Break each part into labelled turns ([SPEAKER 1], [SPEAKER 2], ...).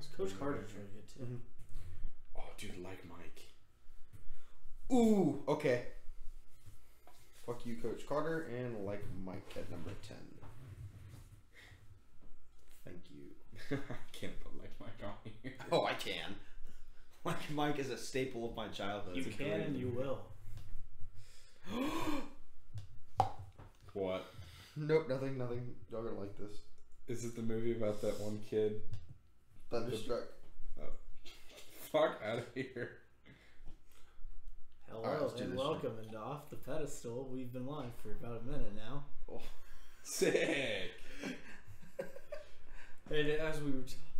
[SPEAKER 1] was
[SPEAKER 2] Coach
[SPEAKER 1] good.
[SPEAKER 2] Carter's really good too.
[SPEAKER 1] Mm-hmm. Oh, dude, like Mike.
[SPEAKER 3] Ooh, okay. Fuck you, Coach Carter, and like Mike at number 10. Thank you.
[SPEAKER 1] I can't put like Mike on here.
[SPEAKER 3] Oh, I can. Like Mike is a staple of my childhood.
[SPEAKER 2] You can and you will.
[SPEAKER 1] What?
[SPEAKER 3] Nope, nothing. Y'all gonna like this.
[SPEAKER 1] Is it the movie about that one kid?
[SPEAKER 3] Thunderstruck.
[SPEAKER 1] Oh. Fuck out of here.
[SPEAKER 2] Hello
[SPEAKER 3] All right, let's do
[SPEAKER 2] and
[SPEAKER 3] this
[SPEAKER 2] welcome into Off the Pedestal. We've been live for about a minute now.
[SPEAKER 3] Oh.
[SPEAKER 1] Sick.
[SPEAKER 2] And as we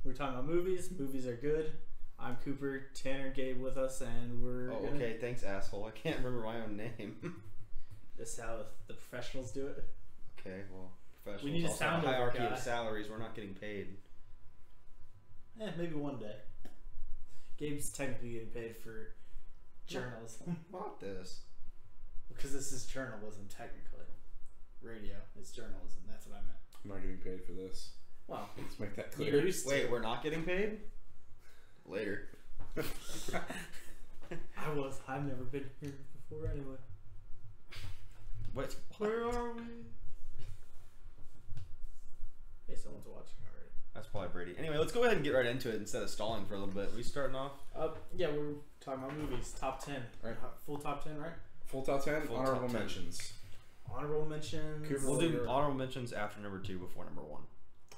[SPEAKER 2] were talking about movies, movies are good. I'm Cooper, Tanner, Gabe with us, and we're
[SPEAKER 3] Oh, okay. Thanks, asshole. I can't remember my own name.
[SPEAKER 2] This is how the professionals do it.
[SPEAKER 3] Okay, well, professionals.
[SPEAKER 2] We need a
[SPEAKER 3] also have
[SPEAKER 2] sound
[SPEAKER 3] a hierarchy
[SPEAKER 2] guy.
[SPEAKER 3] of salaries. We're not getting paid.
[SPEAKER 2] Maybe one day. Gabe's technically getting paid for journalism.
[SPEAKER 3] Not this.
[SPEAKER 2] Because this is journalism, technically. Radio is journalism. That's what I meant.
[SPEAKER 1] I'm not getting paid for this.
[SPEAKER 2] Well,
[SPEAKER 1] Let's make that
[SPEAKER 2] you're
[SPEAKER 1] clear.
[SPEAKER 2] used to
[SPEAKER 3] Wait,
[SPEAKER 2] it.
[SPEAKER 3] we're not getting paid? Later.
[SPEAKER 2] I've never been here before anyway.
[SPEAKER 3] What? Where are we?
[SPEAKER 2] Hey, someone's watching already.
[SPEAKER 3] That's probably Brady. Anyway, let's go ahead and get right into it instead of stalling for a little bit. We starting off?
[SPEAKER 2] Yeah, we're talking about movies. Top 10.
[SPEAKER 1] Right.
[SPEAKER 2] Full top 10, right?
[SPEAKER 1] Full top 10,
[SPEAKER 3] Full
[SPEAKER 1] honorable
[SPEAKER 3] top 10.
[SPEAKER 1] mentions.
[SPEAKER 2] Honorable mentions.
[SPEAKER 1] Cooper,
[SPEAKER 3] We'll do honorable mentions after number 2 before number 1.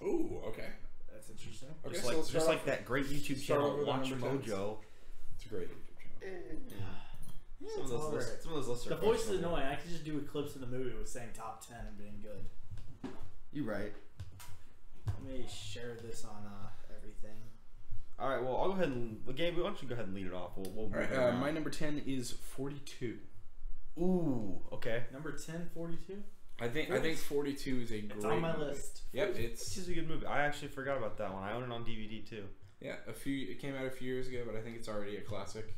[SPEAKER 1] Ooh, okay.
[SPEAKER 2] That's interesting.
[SPEAKER 1] Okay,
[SPEAKER 3] Just
[SPEAKER 1] so
[SPEAKER 3] like
[SPEAKER 1] let's start off
[SPEAKER 3] that great YouTube
[SPEAKER 1] start
[SPEAKER 3] channel,
[SPEAKER 1] over with
[SPEAKER 3] Watch
[SPEAKER 1] number 10s.
[SPEAKER 3] Mojo.
[SPEAKER 1] It's a great YouTube channel.
[SPEAKER 2] Yeah,
[SPEAKER 3] Some of those lists
[SPEAKER 2] The
[SPEAKER 3] are
[SPEAKER 2] voice is
[SPEAKER 3] questionable.
[SPEAKER 2] annoying. I could just do a clips of the movie with saying top 10 and being good.
[SPEAKER 3] You right.
[SPEAKER 2] Let me share this on everything.
[SPEAKER 3] All right. Well, I'll go ahead and Gabe. Why don't you go ahead and lead it off? We'll
[SPEAKER 1] All right,
[SPEAKER 3] move it around.
[SPEAKER 1] my number 10 is 42.
[SPEAKER 3] Ooh. Okay.
[SPEAKER 2] Number 10, 42.
[SPEAKER 1] I think 42 is a great
[SPEAKER 2] It's on my
[SPEAKER 1] movie.
[SPEAKER 2] list.
[SPEAKER 1] Yep,
[SPEAKER 3] This is a good movie. I actually forgot about that one. I own it on DVD too.
[SPEAKER 1] Yeah, it came out a few years ago, but I think it's already a classic.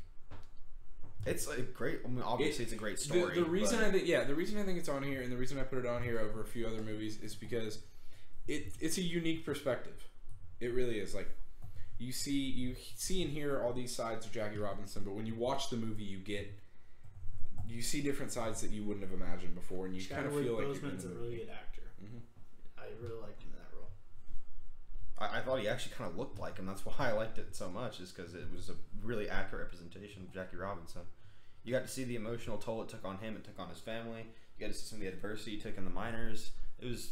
[SPEAKER 3] It's a great. I mean, obviously, it's a great story.
[SPEAKER 1] The reason I think it's on here, and the reason I put it on here over a few other movies, is because it's a unique perspective. It really is. Like you see and hear all these sides of Jackie Robinson, but when you watch the movie, you see different sides that you wouldn't have imagined before, and you kind of feel like you're in
[SPEAKER 2] Boseman's
[SPEAKER 1] the
[SPEAKER 2] a
[SPEAKER 1] movie.
[SPEAKER 2] really good actor.
[SPEAKER 1] Mm-hmm.
[SPEAKER 2] I really liked him in that role.
[SPEAKER 3] I thought he actually kind of looked like him. That's why I liked it so much. Is because it was a really accurate representation of Jackie Robinson. You got to see the emotional toll it took on him. It took on his family. You got to see some of the adversity he took in the minors. It was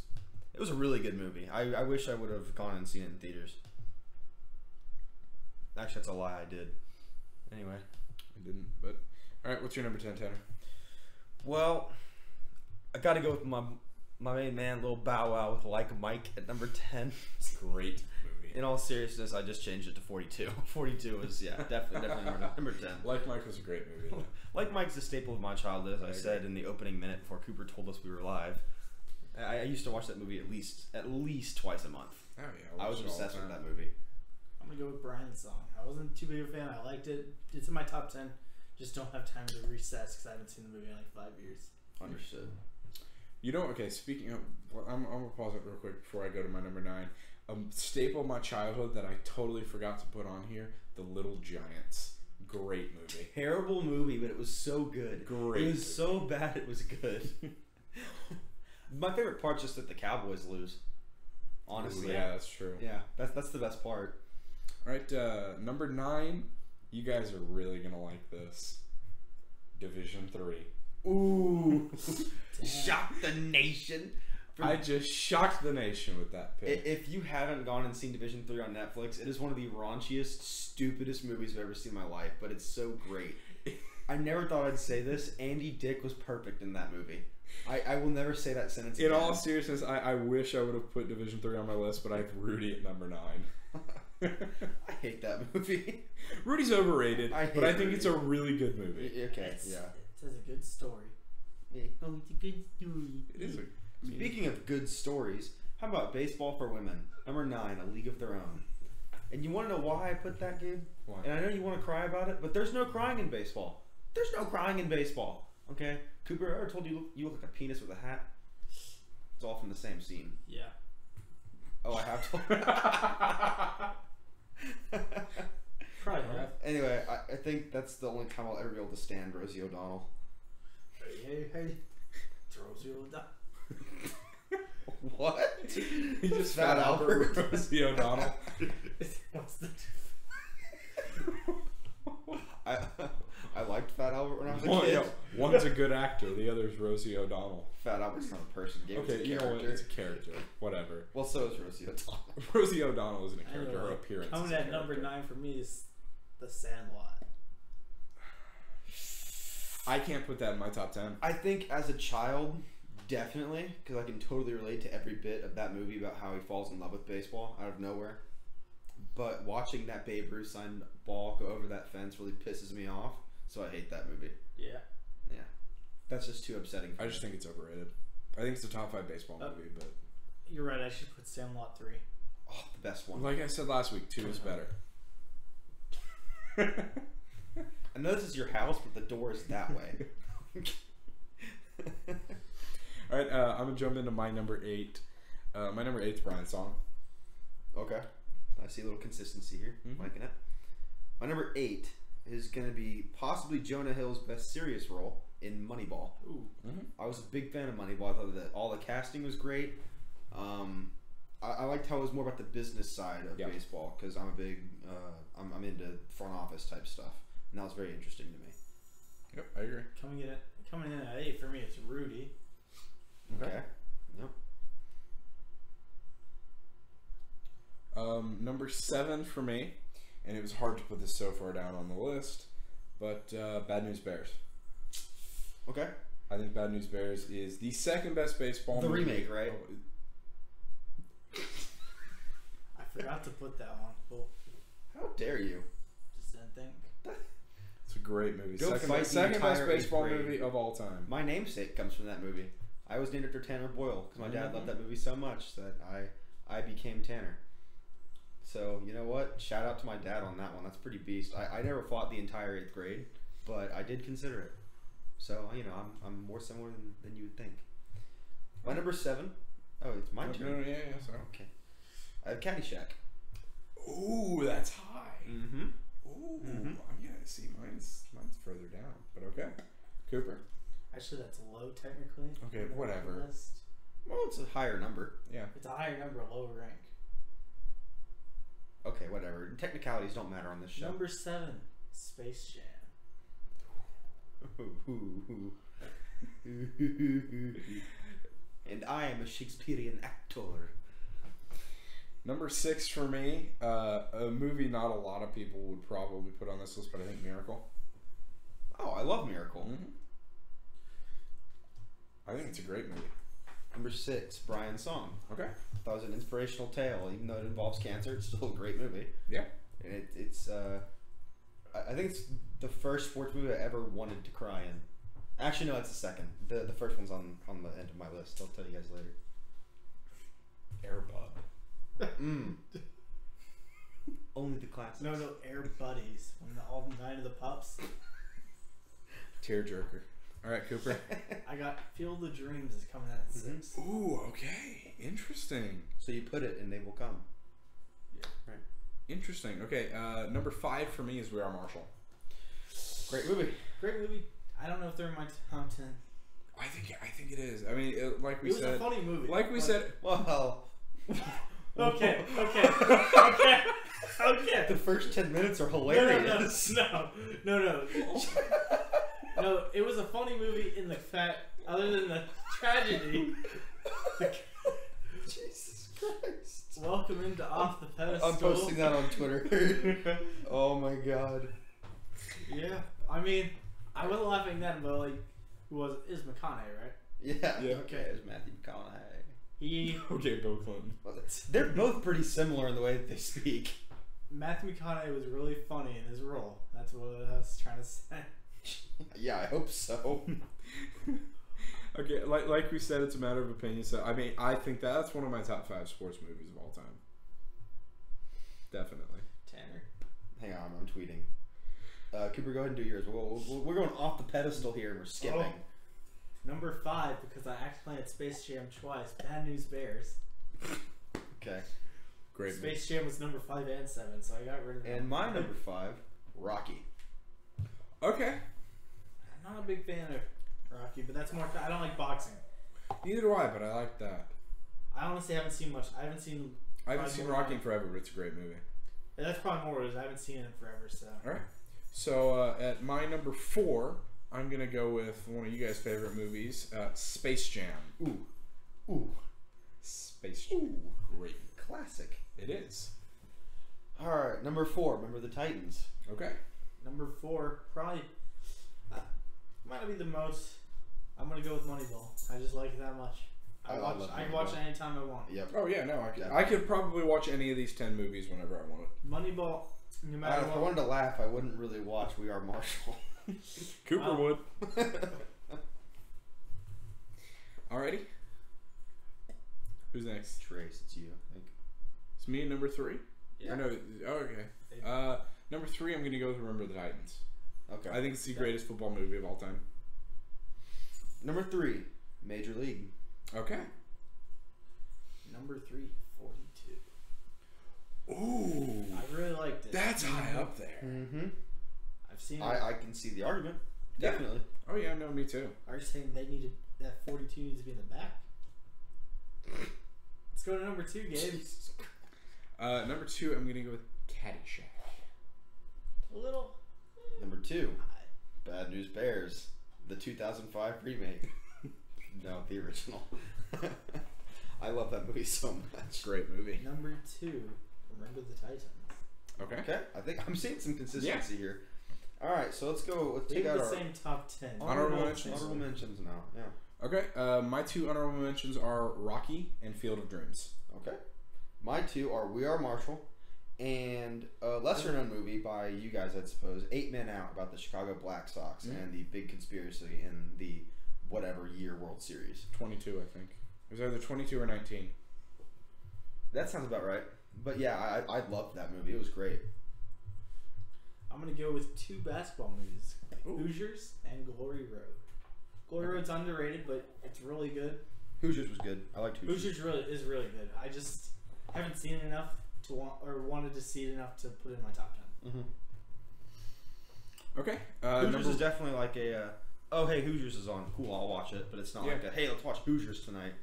[SPEAKER 3] a really good movie. I wish I would have gone and seen it in theaters. Actually, that's a lie. I did. Anyway.
[SPEAKER 1] I didn't, but all right. What's your number 10, Tanner?
[SPEAKER 3] Well, I got to go with my main man, Lil Bow Wow, with Like Mike at number 10.
[SPEAKER 1] Great movie.
[SPEAKER 3] In all seriousness, I just changed it to 42. 42 is, yeah, definitely number 10.
[SPEAKER 1] Like Mike was a great movie. Though.
[SPEAKER 3] Like Mike's a staple of my childhood, as I said in the opening minute before Cooper told us we were live. I used to watch that movie at least twice a month.
[SPEAKER 1] Oh yeah,
[SPEAKER 3] I was
[SPEAKER 1] watched it all
[SPEAKER 3] obsessed
[SPEAKER 1] the
[SPEAKER 3] with
[SPEAKER 1] time.
[SPEAKER 3] that movie.
[SPEAKER 2] I'm gonna go with Brian's song. I wasn't too big of a fan. I liked it. It's in my top 10. Just don't have time to recess because I haven't seen the movie in like 5 years.
[SPEAKER 3] Understood.
[SPEAKER 1] You know, okay, speaking of, well, I'm going to pause it real quick before I go to my number 9. Staple of my childhood that I totally forgot to put on here, The Little Giants. Great movie.
[SPEAKER 3] Terrible movie, but it was so good.
[SPEAKER 1] Great
[SPEAKER 3] It was
[SPEAKER 1] movie.
[SPEAKER 3] so bad it was good. My favorite part's just that the Cowboys lose. Honestly.
[SPEAKER 1] Ooh, yeah, that's true.
[SPEAKER 3] Yeah, that's the best part.
[SPEAKER 1] All right, number 9. You guys are really going to like this. Division 3.
[SPEAKER 3] Ooh. Shock the nation.
[SPEAKER 1] I just shocked the nation with that pick.
[SPEAKER 3] If you haven't gone and seen Division 3 on Netflix, it is one of the raunchiest, stupidest movies I've ever seen in my life, but it's so great. I never thought I'd say this. Andy Dick was perfect in that movie. I will never say that sentence
[SPEAKER 1] In
[SPEAKER 3] again.
[SPEAKER 1] all seriousness, I wish I would have put Division 3 on my list, but I have Rudy at number 9.
[SPEAKER 3] I hate that movie.
[SPEAKER 1] Rudy's overrated, but I think
[SPEAKER 3] Rudy.
[SPEAKER 1] it's a really good movie.
[SPEAKER 3] Okay,
[SPEAKER 2] It's
[SPEAKER 3] yeah.
[SPEAKER 2] a good story.
[SPEAKER 3] Oh, it's a good story.
[SPEAKER 1] It is
[SPEAKER 3] Speaking of good stories, how about Baseball for Women? Number 9, A League of Their Own. And you want to know why I put that, Gabe?
[SPEAKER 1] Why?
[SPEAKER 3] And I know you want to cry about it, but there's no crying in baseball. There's no crying in baseball. Okay? Cooper, I ever told you you look like a penis with a hat? It's all from the same scene.
[SPEAKER 2] Yeah.
[SPEAKER 3] Oh, I have told
[SPEAKER 2] Probably have.
[SPEAKER 3] Anyway, I think that's the only time I'll ever be able to stand Rosie O'Donnell.
[SPEAKER 2] Hey. Throws you down.
[SPEAKER 3] What?
[SPEAKER 1] He just Fat Albert with Rosie O'Donnell.
[SPEAKER 2] What's the
[SPEAKER 3] I liked Fat Albert when I was a
[SPEAKER 1] One,
[SPEAKER 3] kid.
[SPEAKER 1] yeah, one's a good actor, the other's Rosie O'Donnell.
[SPEAKER 3] Fat Albert's not a person.
[SPEAKER 1] Okay, you know what? It's a character. Whatever.
[SPEAKER 3] Well, so is Rosie O'Donnell.
[SPEAKER 1] Rosie O'Donnell isn't a character. Her appearance.
[SPEAKER 2] Coming
[SPEAKER 1] is a
[SPEAKER 2] at number
[SPEAKER 1] character.
[SPEAKER 2] 9 for me is The Sandlot.
[SPEAKER 1] I can't put that in my top 10.
[SPEAKER 3] I think as a child, definitely, because I can totally relate to every bit of that movie about how he falls in love with baseball out of nowhere. But watching that Babe Ruth signed ball go over that fence really pisses me off, so I hate that movie.
[SPEAKER 2] Yeah.
[SPEAKER 3] Yeah. That's just too upsetting for
[SPEAKER 1] I
[SPEAKER 3] me.
[SPEAKER 1] just think it's overrated. I think it's a top 5 baseball movie, but
[SPEAKER 2] You're right, I should put Sandlot 3.
[SPEAKER 3] Oh, the best one.
[SPEAKER 1] like I said last week, 2 is better.
[SPEAKER 3] I know this is your house, but the door is that way.
[SPEAKER 1] All right, I'm gonna jump into my number 8. My number 8 is Brian's Song.
[SPEAKER 3] Okay. I see a little consistency here.
[SPEAKER 1] Mhm.
[SPEAKER 3] Liking it. My number 8 is going to be possibly Jonah Hill's best serious role in Moneyball.
[SPEAKER 2] Ooh.
[SPEAKER 1] Mm-hmm.
[SPEAKER 3] I was a big fan of Moneyball. I thought that all the casting was great. I liked how it was more about the business side of baseball because I'm a big, I'm into front office type stuff, and that was very interesting to me.
[SPEAKER 1] Yep, I agree.
[SPEAKER 2] Coming in at 8 for me, it's Rudy.
[SPEAKER 3] Okay. Yep.
[SPEAKER 1] Number 7 for me, and it was hard to put this so far down on the list, but Bad News Bears.
[SPEAKER 3] Okay.
[SPEAKER 1] I think Bad News Bears is the second best baseball
[SPEAKER 3] The
[SPEAKER 1] movie.
[SPEAKER 3] remake, right?
[SPEAKER 2] I forgot to put that one. Well,
[SPEAKER 3] How dare you?
[SPEAKER 2] just didn't think.
[SPEAKER 1] It's a great movie.
[SPEAKER 3] Go
[SPEAKER 1] second
[SPEAKER 3] fight the
[SPEAKER 1] second best
[SPEAKER 3] entire
[SPEAKER 1] baseball
[SPEAKER 3] 8th grade.
[SPEAKER 1] movie of all time.
[SPEAKER 3] My namesake comes from that movie. I was named after Tanner Boyle because my dad loved that movie so much that I became Tanner. So, you know what? Shout out to my dad on that one. That's pretty beast. I never fought the entire 8th grade, but I did consider it. So, you know, I'm more similar than you would think. My number 7. Oh, it's my turn.
[SPEAKER 1] No, yeah, sorry.
[SPEAKER 3] Okay. I have Caddyshack.
[SPEAKER 1] Ooh, that's high.
[SPEAKER 3] Mm-hmm.
[SPEAKER 1] Ooh,
[SPEAKER 3] Mhm.
[SPEAKER 1] I'm gonna see mine's further down, but okay. Cooper.
[SPEAKER 2] Actually, that's low technically.
[SPEAKER 1] Okay,
[SPEAKER 2] on the
[SPEAKER 1] whatever.
[SPEAKER 2] list.
[SPEAKER 3] Well, it's a higher number.
[SPEAKER 1] Yeah.
[SPEAKER 2] It's a higher number, low rank.
[SPEAKER 3] Okay, whatever. Technicalities don't matter on this show.
[SPEAKER 2] Number 7, Space Jam.
[SPEAKER 3] And I am a Shakespearean actor.
[SPEAKER 1] Number 6 for me, a movie not a lot of people would probably put on this list, but I think Miracle.
[SPEAKER 3] Oh, I love Miracle.
[SPEAKER 1] Mm-hmm. I think it's a great movie.
[SPEAKER 3] Number 6, Brian's Song.
[SPEAKER 1] Okay.
[SPEAKER 3] That was an inspirational tale. Even though it involves cancer, it's still a great movie.
[SPEAKER 1] Yeah.
[SPEAKER 3] And it's I think it's the first sports movie I ever wanted to cry in. Actually, no, it's the second. The first one's on the end of my list. I'll tell you guys later.
[SPEAKER 1] Airbud.
[SPEAKER 3] Only the classics.
[SPEAKER 2] No, Air Buddies. When all 9 of the pups.
[SPEAKER 1] Tearjerker. All right, Cooper.
[SPEAKER 2] I got Field of Dreams is coming at 6.
[SPEAKER 1] Ooh, okay. Interesting.
[SPEAKER 3] So you put it and they will come.
[SPEAKER 2] Yeah.
[SPEAKER 3] Right.
[SPEAKER 1] Interesting. Okay, number 5 for me is We Are Marshall.
[SPEAKER 3] Great movie.
[SPEAKER 2] Great movie. I don't know if they're in my top 10.
[SPEAKER 1] I think it is. I mean, like we
[SPEAKER 2] It was
[SPEAKER 1] said,
[SPEAKER 2] a funny movie.
[SPEAKER 1] like we said.
[SPEAKER 3] Well.
[SPEAKER 2] Okay.
[SPEAKER 3] The first 10 minutes are
[SPEAKER 2] No,
[SPEAKER 3] hilarious.
[SPEAKER 2] no. No, it was a funny movie in the fact, other than the tragedy.
[SPEAKER 3] Jesus Christ.
[SPEAKER 2] Welcome into Off the Pedestal.
[SPEAKER 3] I'm posting that on Twitter. Oh my god.
[SPEAKER 2] Yeah, I mean, I wasn't laughing then, but like, is McConaughey, right?
[SPEAKER 3] Yeah.
[SPEAKER 1] Yeah.
[SPEAKER 3] Okay, it's Matthew McConaughey.
[SPEAKER 2] He
[SPEAKER 1] Okay, Bill Clinton.
[SPEAKER 3] They're both pretty similar in the way that they speak.
[SPEAKER 2] Matthew McConaughey was really funny in his role. That's what I was trying to say.
[SPEAKER 3] Yeah, I hope so.
[SPEAKER 1] Okay, like we said, it's a matter of opinion. So I mean, I think that's one of my top 5 sports movies of all time. Definitely.
[SPEAKER 2] Tanner.
[SPEAKER 3] Hang on, I'm tweeting. Cooper, go ahead and do yours. We're going off the pedestal here and we're skipping.
[SPEAKER 2] Oh. Number 5, because I actually played Space Jam twice. Bad News Bears.
[SPEAKER 3] Okay.
[SPEAKER 1] Great movie.
[SPEAKER 2] Space Jam was number 5 and 7, so I got rid of that.
[SPEAKER 3] And my number 5, Rocky.
[SPEAKER 1] Okay.
[SPEAKER 2] I'm not a big fan of Rocky, but that's more. I don't like boxing.
[SPEAKER 1] Neither do I, but I like that.
[SPEAKER 2] I honestly haven't seen much. I haven't seen
[SPEAKER 1] Rocky in forever, but it's a great movie.
[SPEAKER 2] Yeah, that's probably more what it is. I haven't seen it in forever, so.
[SPEAKER 1] All right. So at my number 4, I'm gonna go with one of you guys' favorite movies, Space Jam.
[SPEAKER 3] Ooh.
[SPEAKER 1] Space Jam.
[SPEAKER 3] Ooh.
[SPEAKER 1] Great.
[SPEAKER 3] Classic.
[SPEAKER 1] It is.
[SPEAKER 3] Alright, number 4, Remember the Titans.
[SPEAKER 1] Okay.
[SPEAKER 2] Number 4, probably might not be the most. I'm gonna go with Moneyball. I just like it that much. I can watch it anytime I want.
[SPEAKER 3] Yep.
[SPEAKER 1] Oh yeah, no, I could probably watch any of these 10 movies whenever I wanted.
[SPEAKER 2] Moneyball, no matter
[SPEAKER 3] If I
[SPEAKER 2] what.
[SPEAKER 3] wanted to laugh, I wouldn't really watch We Are Marshall.
[SPEAKER 1] Cooper would. Alrighty. Who's next?
[SPEAKER 3] Trace, it's you, I think.
[SPEAKER 1] It's me at number 3?
[SPEAKER 3] Yeah.
[SPEAKER 1] Or no, okay. Number 3, I'm going to go with Remember the Titans.
[SPEAKER 3] Okay.
[SPEAKER 1] I think it's the greatest football movie of all time.
[SPEAKER 3] Number 3, Major League.
[SPEAKER 1] Okay.
[SPEAKER 2] Number 3, 42.
[SPEAKER 1] Ooh.
[SPEAKER 2] I really liked it.
[SPEAKER 1] That's high up there.
[SPEAKER 3] Mm-hmm.
[SPEAKER 2] I've seen it.
[SPEAKER 3] I can see the argument.
[SPEAKER 1] Yeah.
[SPEAKER 3] Definitely.
[SPEAKER 1] Oh yeah, no, me too.
[SPEAKER 2] Are you saying they needed that 42 needs to be in the back? Let's go to number 2, Gabe.
[SPEAKER 1] Number 2, I'm going to go with Caddyshack.
[SPEAKER 2] A little.
[SPEAKER 3] Number 2, Bad News Bears, the 2005 remake. No, the original. I love that movie so much.
[SPEAKER 1] Great movie.
[SPEAKER 2] Number 2, Remember the Titans.
[SPEAKER 1] Okay.
[SPEAKER 3] Okay, I think I'm seeing some consistency here. All right, so let's go. Let's take out
[SPEAKER 2] the
[SPEAKER 3] our
[SPEAKER 2] same top 10.
[SPEAKER 1] Honorable mentions.
[SPEAKER 3] Honorable mentions now. Yeah.
[SPEAKER 1] Okay. My 2 honorable mentions are Rocky and Field of Dreams.
[SPEAKER 3] Okay. My 2 are We Are Marshall and a lesser known movie by you guys, I'd suppose, 8 Men Out, about the Chicago Black Sox and the big conspiracy in the whatever year World Series.
[SPEAKER 1] 22, I think. It was either 22 or 19.
[SPEAKER 3] That sounds about right. But yeah, I loved that movie. It was great.
[SPEAKER 2] I'm going to go with 2 basketball movies.
[SPEAKER 1] Ooh.
[SPEAKER 2] Hoosiers and Glory Road. Glory Road's underrated, but it's really good.
[SPEAKER 3] Hoosiers was good. I liked Hoosiers.
[SPEAKER 2] Hoosiers is really good. I just haven't seen it enough to wanted to see it enough to put it in my top 10.
[SPEAKER 3] Mm-hmm.
[SPEAKER 1] Okay.
[SPEAKER 3] Hoosiers is definitely like a, oh hey, Hoosiers is on. Cool, I'll watch it. But it's not like a, hey, let's watch Hoosiers tonight.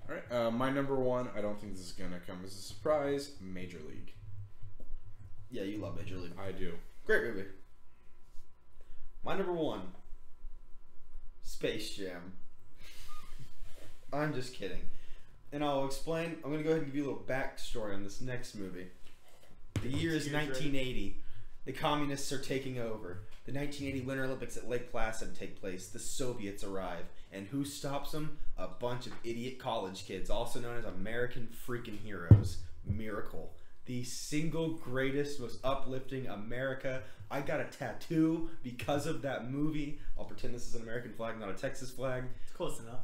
[SPEAKER 1] Alright. My number 1, I don't think this is going to come as a surprise, Major League.
[SPEAKER 3] Yeah, you love Major League.
[SPEAKER 1] I do.
[SPEAKER 3] Great movie. My number 1, Space Jam. I'm just kidding. And I'll explain. I'm going to go ahead and give you a little backstory on this next movie. The year is 1980. The communists are taking over. The 1980 Winter Olympics at Lake Placid take place. The Soviets arrive. And who stops them? A bunch of idiot college kids, also known as American freaking heroes. Miracle. The single greatest, most uplifting America. I got a tattoo because of that movie. I'll pretend this is an American flag, not a Texas flag.
[SPEAKER 2] It's close enough.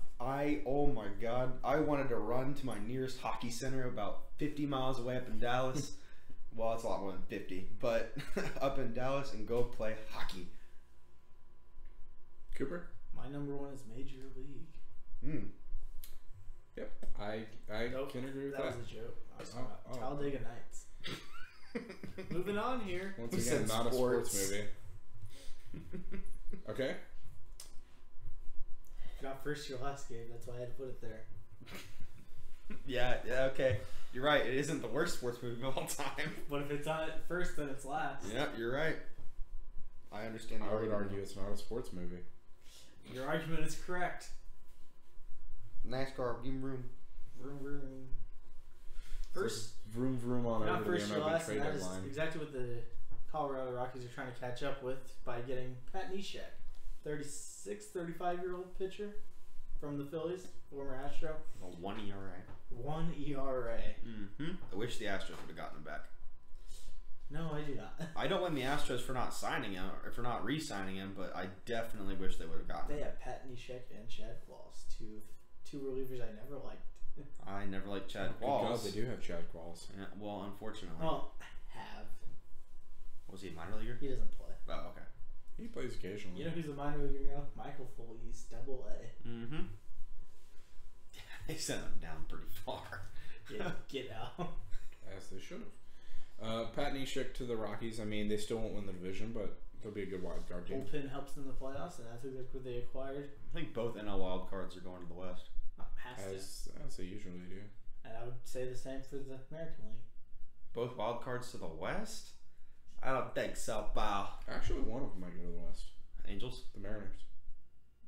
[SPEAKER 3] Oh my God, I wanted to run to my nearest hockey center about 50 miles away up in Dallas. Well, it's a lot more than 50, but up in Dallas and go play hockey.
[SPEAKER 1] Cooper?
[SPEAKER 2] My number 1 is Major League.
[SPEAKER 1] Yep. I can agree with that.
[SPEAKER 2] That was a joke. I was talking about Talladega Nights. Moving on here.
[SPEAKER 1] Once again, not a sports movie. Okay.
[SPEAKER 2] Got first your last game. That's why I had to put it there.
[SPEAKER 3] Yeah, okay. You're right. It isn't the worst sports movie of all time.
[SPEAKER 2] But if it's on it first, then it's last.
[SPEAKER 3] Yep, you're right. I understand.
[SPEAKER 1] I would argue it's not a sports movie.
[SPEAKER 2] Your argument is correct.
[SPEAKER 3] NASCAR, give room.
[SPEAKER 2] Vroom, vroom. First,
[SPEAKER 1] vroom vroom on
[SPEAKER 2] not
[SPEAKER 1] over to
[SPEAKER 2] first
[SPEAKER 1] the
[SPEAKER 2] your
[SPEAKER 1] MLB
[SPEAKER 2] last,
[SPEAKER 1] trade
[SPEAKER 2] and that is
[SPEAKER 1] deadline.
[SPEAKER 2] exactly what the Colorado Rockies are trying to catch up with by getting Pat Neshek, 35-year-old pitcher from the Phillies, former Astro.
[SPEAKER 3] A 1 ERA.
[SPEAKER 2] 1 ERA.
[SPEAKER 3] Mm-hmm. I wish the Astros would have gotten him back.
[SPEAKER 2] No, I do not.
[SPEAKER 3] I don't blame the Astros for not signing him or for not re-signing him, but I definitely wish they would have gotten
[SPEAKER 2] They
[SPEAKER 3] him.
[SPEAKER 2] have Pat Neshek and Chad Qualls, two relievers I never liked.
[SPEAKER 3] I never liked Chad
[SPEAKER 1] Good
[SPEAKER 3] Qualls.
[SPEAKER 1] God, they do have Chad Qualls.
[SPEAKER 3] Yeah, well, unfortunately.
[SPEAKER 2] Well, have.
[SPEAKER 3] Was he a minor leaguer?
[SPEAKER 2] He doesn't play.
[SPEAKER 3] Oh, okay.
[SPEAKER 1] He plays occasionally.
[SPEAKER 2] You know who's a minor leaguer now? Michael Foley's Double A.
[SPEAKER 3] Mm-hmm. They sent him down pretty far.
[SPEAKER 2] Get out.
[SPEAKER 1] As they should have. Pat Neshek to the Rockies. I mean, they still won't win the division, but they'll be a good wild card team.
[SPEAKER 2] Bullpen helps in the playoffs, and that's exactly what they acquired.
[SPEAKER 3] I think both NL wild cards are going to the West.
[SPEAKER 1] As they usually do.
[SPEAKER 2] And I would say the same for the American League.
[SPEAKER 3] Both wild cards to the West? I don't think so, pal.
[SPEAKER 1] Actually, one of them might go to the West.
[SPEAKER 3] Angels?
[SPEAKER 1] The Mariners.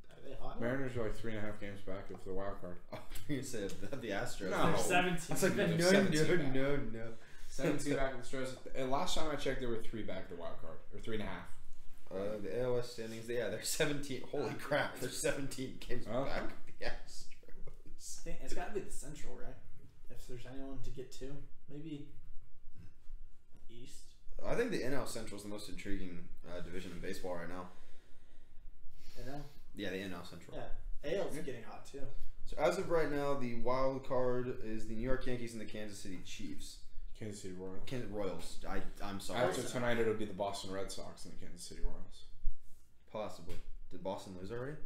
[SPEAKER 2] Are they hot?
[SPEAKER 1] Mariners are like 3.5 games back of the wild card.
[SPEAKER 3] Oh, you said the Astros.
[SPEAKER 1] No.
[SPEAKER 2] They're 17.
[SPEAKER 3] I was like,
[SPEAKER 1] No,
[SPEAKER 3] no,
[SPEAKER 1] 17
[SPEAKER 3] no.
[SPEAKER 1] 17 back of the Astros. And last time I checked, there were 3 back of the wild card. Or 3.5.
[SPEAKER 3] The AOS standings, yeah, they're 17. Holy crap, they're 17 games
[SPEAKER 1] Oh.
[SPEAKER 3] back of the Astros.
[SPEAKER 2] It's got to be the Central, right? If there's anyone to get to. Maybe East.
[SPEAKER 3] I think the NL Central is the most intriguing division in baseball right now.
[SPEAKER 2] NL?
[SPEAKER 3] Yeah, the NL Central.
[SPEAKER 2] Yeah. AL's getting hot, too.
[SPEAKER 3] So as of right now, the wild card is the New York Yankees and the Kansas City Chiefs.
[SPEAKER 1] Kansas City Royals.
[SPEAKER 3] Royals. I'm sorry.
[SPEAKER 1] After tonight, it'll be the Boston Red Sox and the Kansas City Royals.
[SPEAKER 3] Possibly. Did Boston lose already?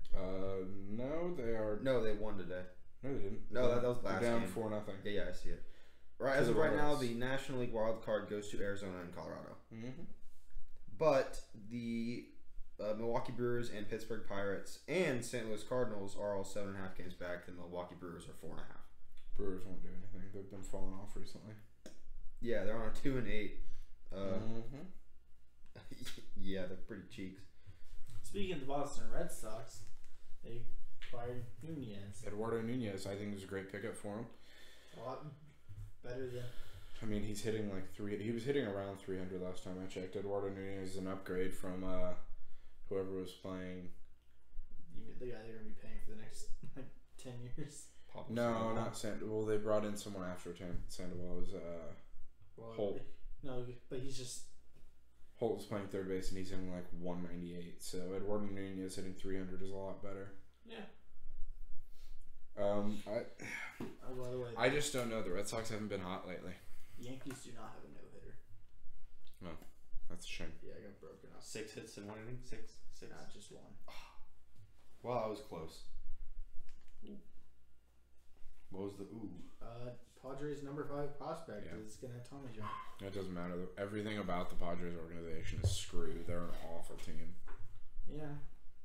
[SPEAKER 1] No, they are.
[SPEAKER 3] No, they won today.
[SPEAKER 1] No, they didn't.
[SPEAKER 3] No, that was last
[SPEAKER 1] They're down
[SPEAKER 3] game.
[SPEAKER 1] 4-0.
[SPEAKER 3] Yeah, I see it. Right,
[SPEAKER 1] To
[SPEAKER 3] as
[SPEAKER 1] the
[SPEAKER 3] of right now,
[SPEAKER 1] Royals.
[SPEAKER 3] the National League wild card goes to Arizona and Colorado.
[SPEAKER 1] Mm-hmm.
[SPEAKER 3] But the Milwaukee Brewers and Pittsburgh Pirates and St. Louis Cardinals are all 7.5 games back. The Milwaukee Brewers are 4.5.
[SPEAKER 1] Brewers won't do anything. They've been falling off recently.
[SPEAKER 3] Yeah, they're on a 2-8.
[SPEAKER 1] Mm-hmm.
[SPEAKER 3] Yeah, they're pretty cheeks.
[SPEAKER 2] Speaking of the Boston Red Sox, they acquired Nunez.
[SPEAKER 1] Eduardo Nunez, I think, is a great pickup for him.
[SPEAKER 2] A lot better than...
[SPEAKER 1] I mean, he's hitting like 3. He was hitting around 300 last time I checked. Eduardo Nunez is an upgrade from whoever was playing.
[SPEAKER 2] The guy they're going to be paying for the next 10 years.
[SPEAKER 1] No, not Sandoval. Well, they brought in someone after Sandoval. It was Holt.
[SPEAKER 2] No, but he's just...
[SPEAKER 1] Holt was playing third base and he's hitting like 198. So Eduardo Nunez hitting 300 is a lot better.
[SPEAKER 2] Yeah. By the way,
[SPEAKER 1] I just don't know. The Red Sox haven't been hot lately.
[SPEAKER 2] Yankees do not have a no-hitter.
[SPEAKER 1] No, that's a shame.
[SPEAKER 2] Yeah, I got broken up.
[SPEAKER 3] 6 hits in one inning? 6?
[SPEAKER 2] Not just one.
[SPEAKER 3] Well, I was close. What was the ooh?
[SPEAKER 2] Padres' number 5 prospect
[SPEAKER 1] Yeah.
[SPEAKER 2] is going to have Tommy John.
[SPEAKER 1] It doesn't matter. Everything about the Padres organization is screwed. They're an awful team.
[SPEAKER 2] Yeah.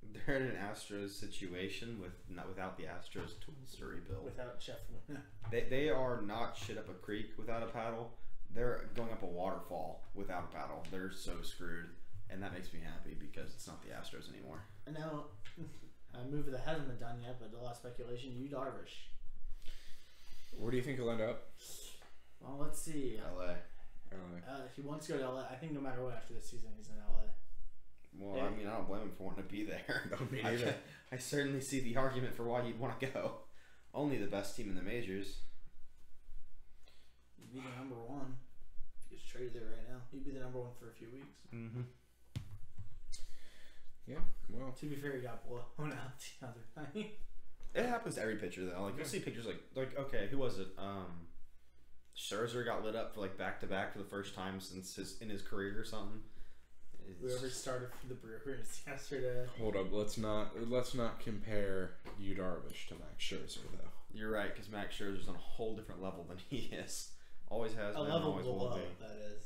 [SPEAKER 3] They're in an Astros situation without the Astros tools to rebuild.
[SPEAKER 2] Without Jeff Luna.
[SPEAKER 3] They are not shit up a creek without a paddle. They're going up a waterfall without a paddle. They're so screwed, and that makes me happy because it's not the Astros anymore.
[SPEAKER 2] And now, a move that hasn't been done yet, but a lot of speculation, Yu Darvish.
[SPEAKER 1] Where do you think he'll end up?
[SPEAKER 2] Well, let's see.
[SPEAKER 3] LA.
[SPEAKER 2] He wants to go to LA. I think no matter what, after this season, he's in LA.
[SPEAKER 3] Well,
[SPEAKER 2] Yeah.
[SPEAKER 3] I mean, I don't blame him for wanting to be there.
[SPEAKER 1] No, me neither.
[SPEAKER 3] I certainly see the argument for why he'd want to go. Only the best team in the majors.
[SPEAKER 2] He'd be the number 1. If he gets traded there right now, he'd be the number 1 for a few weeks.
[SPEAKER 3] Mm-hmm.
[SPEAKER 1] Yeah, well.
[SPEAKER 2] To be fair, he got blown out the other night.
[SPEAKER 3] It happens to every pitcher though. Like you'll see pictures like okay, who was it? Scherzer got lit up for like back to back for the first time since in his career or something.
[SPEAKER 2] Whoever started for the Brewers yesterday.
[SPEAKER 1] Hold up, let's not compare Yu Darvish to Max Scherzer though.
[SPEAKER 3] You're right, because Max Scherzer's on a whole different level than he is. Always has
[SPEAKER 2] A
[SPEAKER 3] been,
[SPEAKER 2] level
[SPEAKER 3] always will
[SPEAKER 2] below,
[SPEAKER 3] be.
[SPEAKER 2] that is.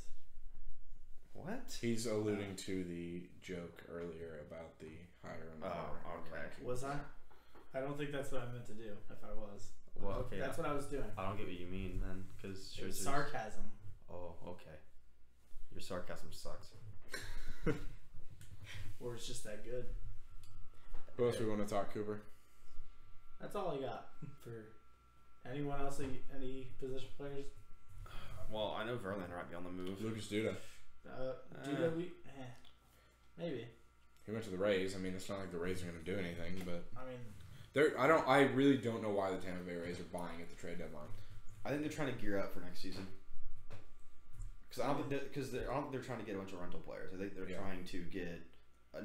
[SPEAKER 3] What?
[SPEAKER 1] He's alluding to the joke earlier about the higher and lower
[SPEAKER 3] okay.
[SPEAKER 1] ranking.
[SPEAKER 2] Was I? I don't think that's what I meant to do, if I was.
[SPEAKER 3] Well, okay.
[SPEAKER 2] That's what I was doing.
[SPEAKER 3] I don't get what you mean then, because
[SPEAKER 2] It was
[SPEAKER 3] Scherzer's...
[SPEAKER 2] sarcasm.
[SPEAKER 3] Oh, okay. Your sarcasm sucks.
[SPEAKER 2] Or it's just that good.
[SPEAKER 1] Who else we want to talk, Cooper?
[SPEAKER 2] That's all I got for anyone else. Any position players?
[SPEAKER 3] Well, I know Verlander might be on the move.
[SPEAKER 1] Lucas Duda.
[SPEAKER 2] Maybe.
[SPEAKER 1] He went to the Rays. I mean, it's not like the Rays are going to do anything, but
[SPEAKER 2] I mean,
[SPEAKER 1] I really don't know why the Tampa Bay Rays are buying at the trade deadline.
[SPEAKER 3] I think they're trying to gear up for next season. Because I don't think they're trying to get a bunch of rental players. I think they're trying to get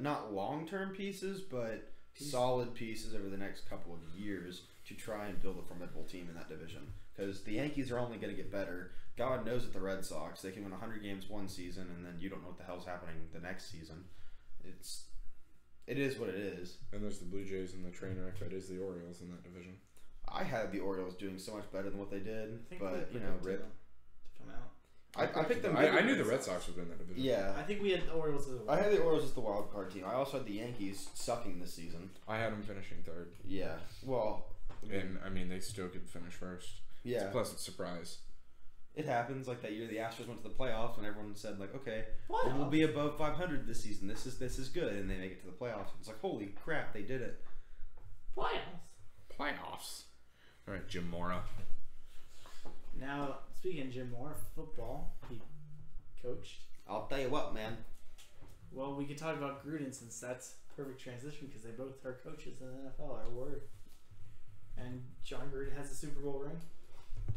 [SPEAKER 3] not long-term pieces, but solid pieces over the next couple of years to try and build a formidable team in that division. Because the Yankees are only going to get better. God knows at the Red Sox, they can win 100 games one season, and then you don't know what the hell's happening the next season. It is what it is.
[SPEAKER 1] And there's the Blue Jays and the train wreck that is the Orioles in that division.
[SPEAKER 3] I had the Orioles doing so much better than what they did,
[SPEAKER 2] I think
[SPEAKER 3] but
[SPEAKER 2] we
[SPEAKER 3] you know,
[SPEAKER 2] predicted
[SPEAKER 3] rip.
[SPEAKER 2] them to come out.
[SPEAKER 3] I picked them.
[SPEAKER 1] I knew the Red Sox would win that division.
[SPEAKER 3] Yeah,
[SPEAKER 2] I think we had the Orioles as a
[SPEAKER 3] I had the Orioles as the wild card team. I also had the Yankees sucking this season.
[SPEAKER 1] I had them finishing third.
[SPEAKER 3] Yeah, well,
[SPEAKER 1] And, I mean, they still could finish first.
[SPEAKER 3] yeah,
[SPEAKER 1] It's a pleasant surprise.
[SPEAKER 3] it happens. Like that year, the Astros went to the playoffs, and everyone said like, okay,
[SPEAKER 2] Playoffs?
[SPEAKER 3] we'll be above 500 this season. This is good, and they make it to the playoffs. It's like, holy crap, they did it.
[SPEAKER 1] Playoffs. All right, Jim Mora.
[SPEAKER 2] Now, speaking of Jim Moore, football, he coached.
[SPEAKER 3] I'll tell you what, man.
[SPEAKER 2] Well, we could talk about Gruden since that's perfect transition because they both are coaches in the NFL, our word. And John Gruden has a Super Bowl ring.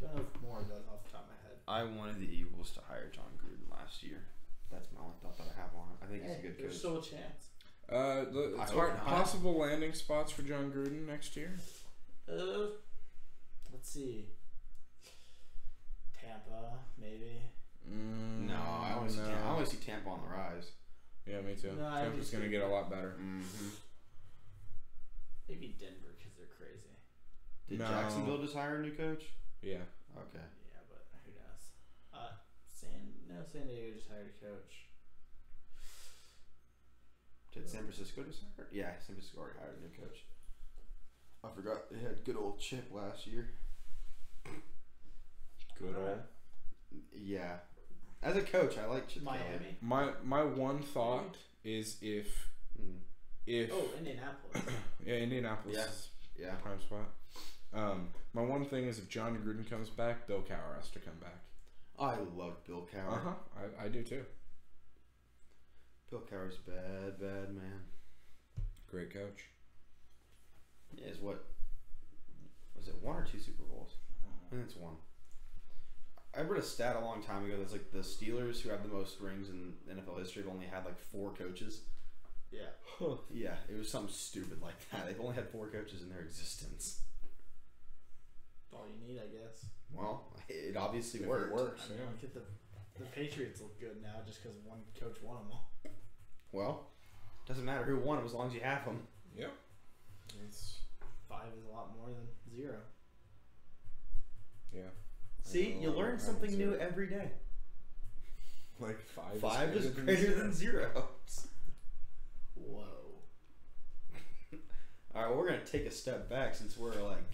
[SPEAKER 2] Don't know if Moore does off the top of my head.
[SPEAKER 3] I wanted the Eagles to hire John Gruden last year. That's my only thought that I have on it. I think he's a good
[SPEAKER 2] There's
[SPEAKER 3] coach.
[SPEAKER 2] still a chance.
[SPEAKER 1] It's
[SPEAKER 3] hope not.
[SPEAKER 1] possible landing spots for John Gruden next year.
[SPEAKER 2] Let's see. Tampa, maybe.
[SPEAKER 3] No, I want to see Tampa on the rise.
[SPEAKER 1] Yeah, me too.
[SPEAKER 2] No, I
[SPEAKER 1] Tampa's
[SPEAKER 2] just
[SPEAKER 1] going to
[SPEAKER 2] think-
[SPEAKER 1] get a lot better.
[SPEAKER 3] Mm-hmm.
[SPEAKER 2] Maybe Denver because they're crazy.
[SPEAKER 3] Did
[SPEAKER 1] No.
[SPEAKER 3] Jacksonville just hire a new coach?
[SPEAKER 1] Yeah.
[SPEAKER 3] Okay.
[SPEAKER 2] Yeah, but who knows? San Diego just hired a coach.
[SPEAKER 3] Did San Francisco just hire? Yeah, San Francisco already hired a new coach. I forgot they had good old Chip last year.
[SPEAKER 1] Good old.
[SPEAKER 3] Yeah. As a coach, I like Chip Kelly.
[SPEAKER 2] Miami.
[SPEAKER 1] My one thought is if
[SPEAKER 2] Indianapolis.
[SPEAKER 1] yeah, Indianapolis
[SPEAKER 3] Yeah.
[SPEAKER 1] is
[SPEAKER 3] Yeah.
[SPEAKER 1] prime spot. My one thing is if John Gruden comes back, Bill Cowher has to come back.
[SPEAKER 3] I love Bill Cowher.
[SPEAKER 1] I do too.
[SPEAKER 3] Bill Cowher's bad man.
[SPEAKER 1] Great coach.
[SPEAKER 3] Yeah, is what was it, 1 or 2 Super Bowls? I think it's 1. I read a stat a long time ago that's like the Steelers, who have the most rings in NFL history, have only had like 4 coaches.
[SPEAKER 2] Yeah.
[SPEAKER 3] Yeah, it was something stupid like that. They've only had 4 coaches in their existence.
[SPEAKER 2] All you need, I guess.
[SPEAKER 3] Well, it obviously
[SPEAKER 1] If it
[SPEAKER 3] worked.
[SPEAKER 1] works,
[SPEAKER 2] I mean,
[SPEAKER 1] yeah.
[SPEAKER 2] look at the Patriots look good now just because one coach won them all.
[SPEAKER 3] Well, doesn't matter who won as long as you have them.
[SPEAKER 1] Yep. It's
[SPEAKER 2] 5 is a lot more than 0.
[SPEAKER 1] yeah.
[SPEAKER 3] See, you learn something new every day.
[SPEAKER 1] Like 5.
[SPEAKER 3] 5 is greater than 0.
[SPEAKER 2] Whoa.
[SPEAKER 3] All right, well, we're gonna take a step back since we're like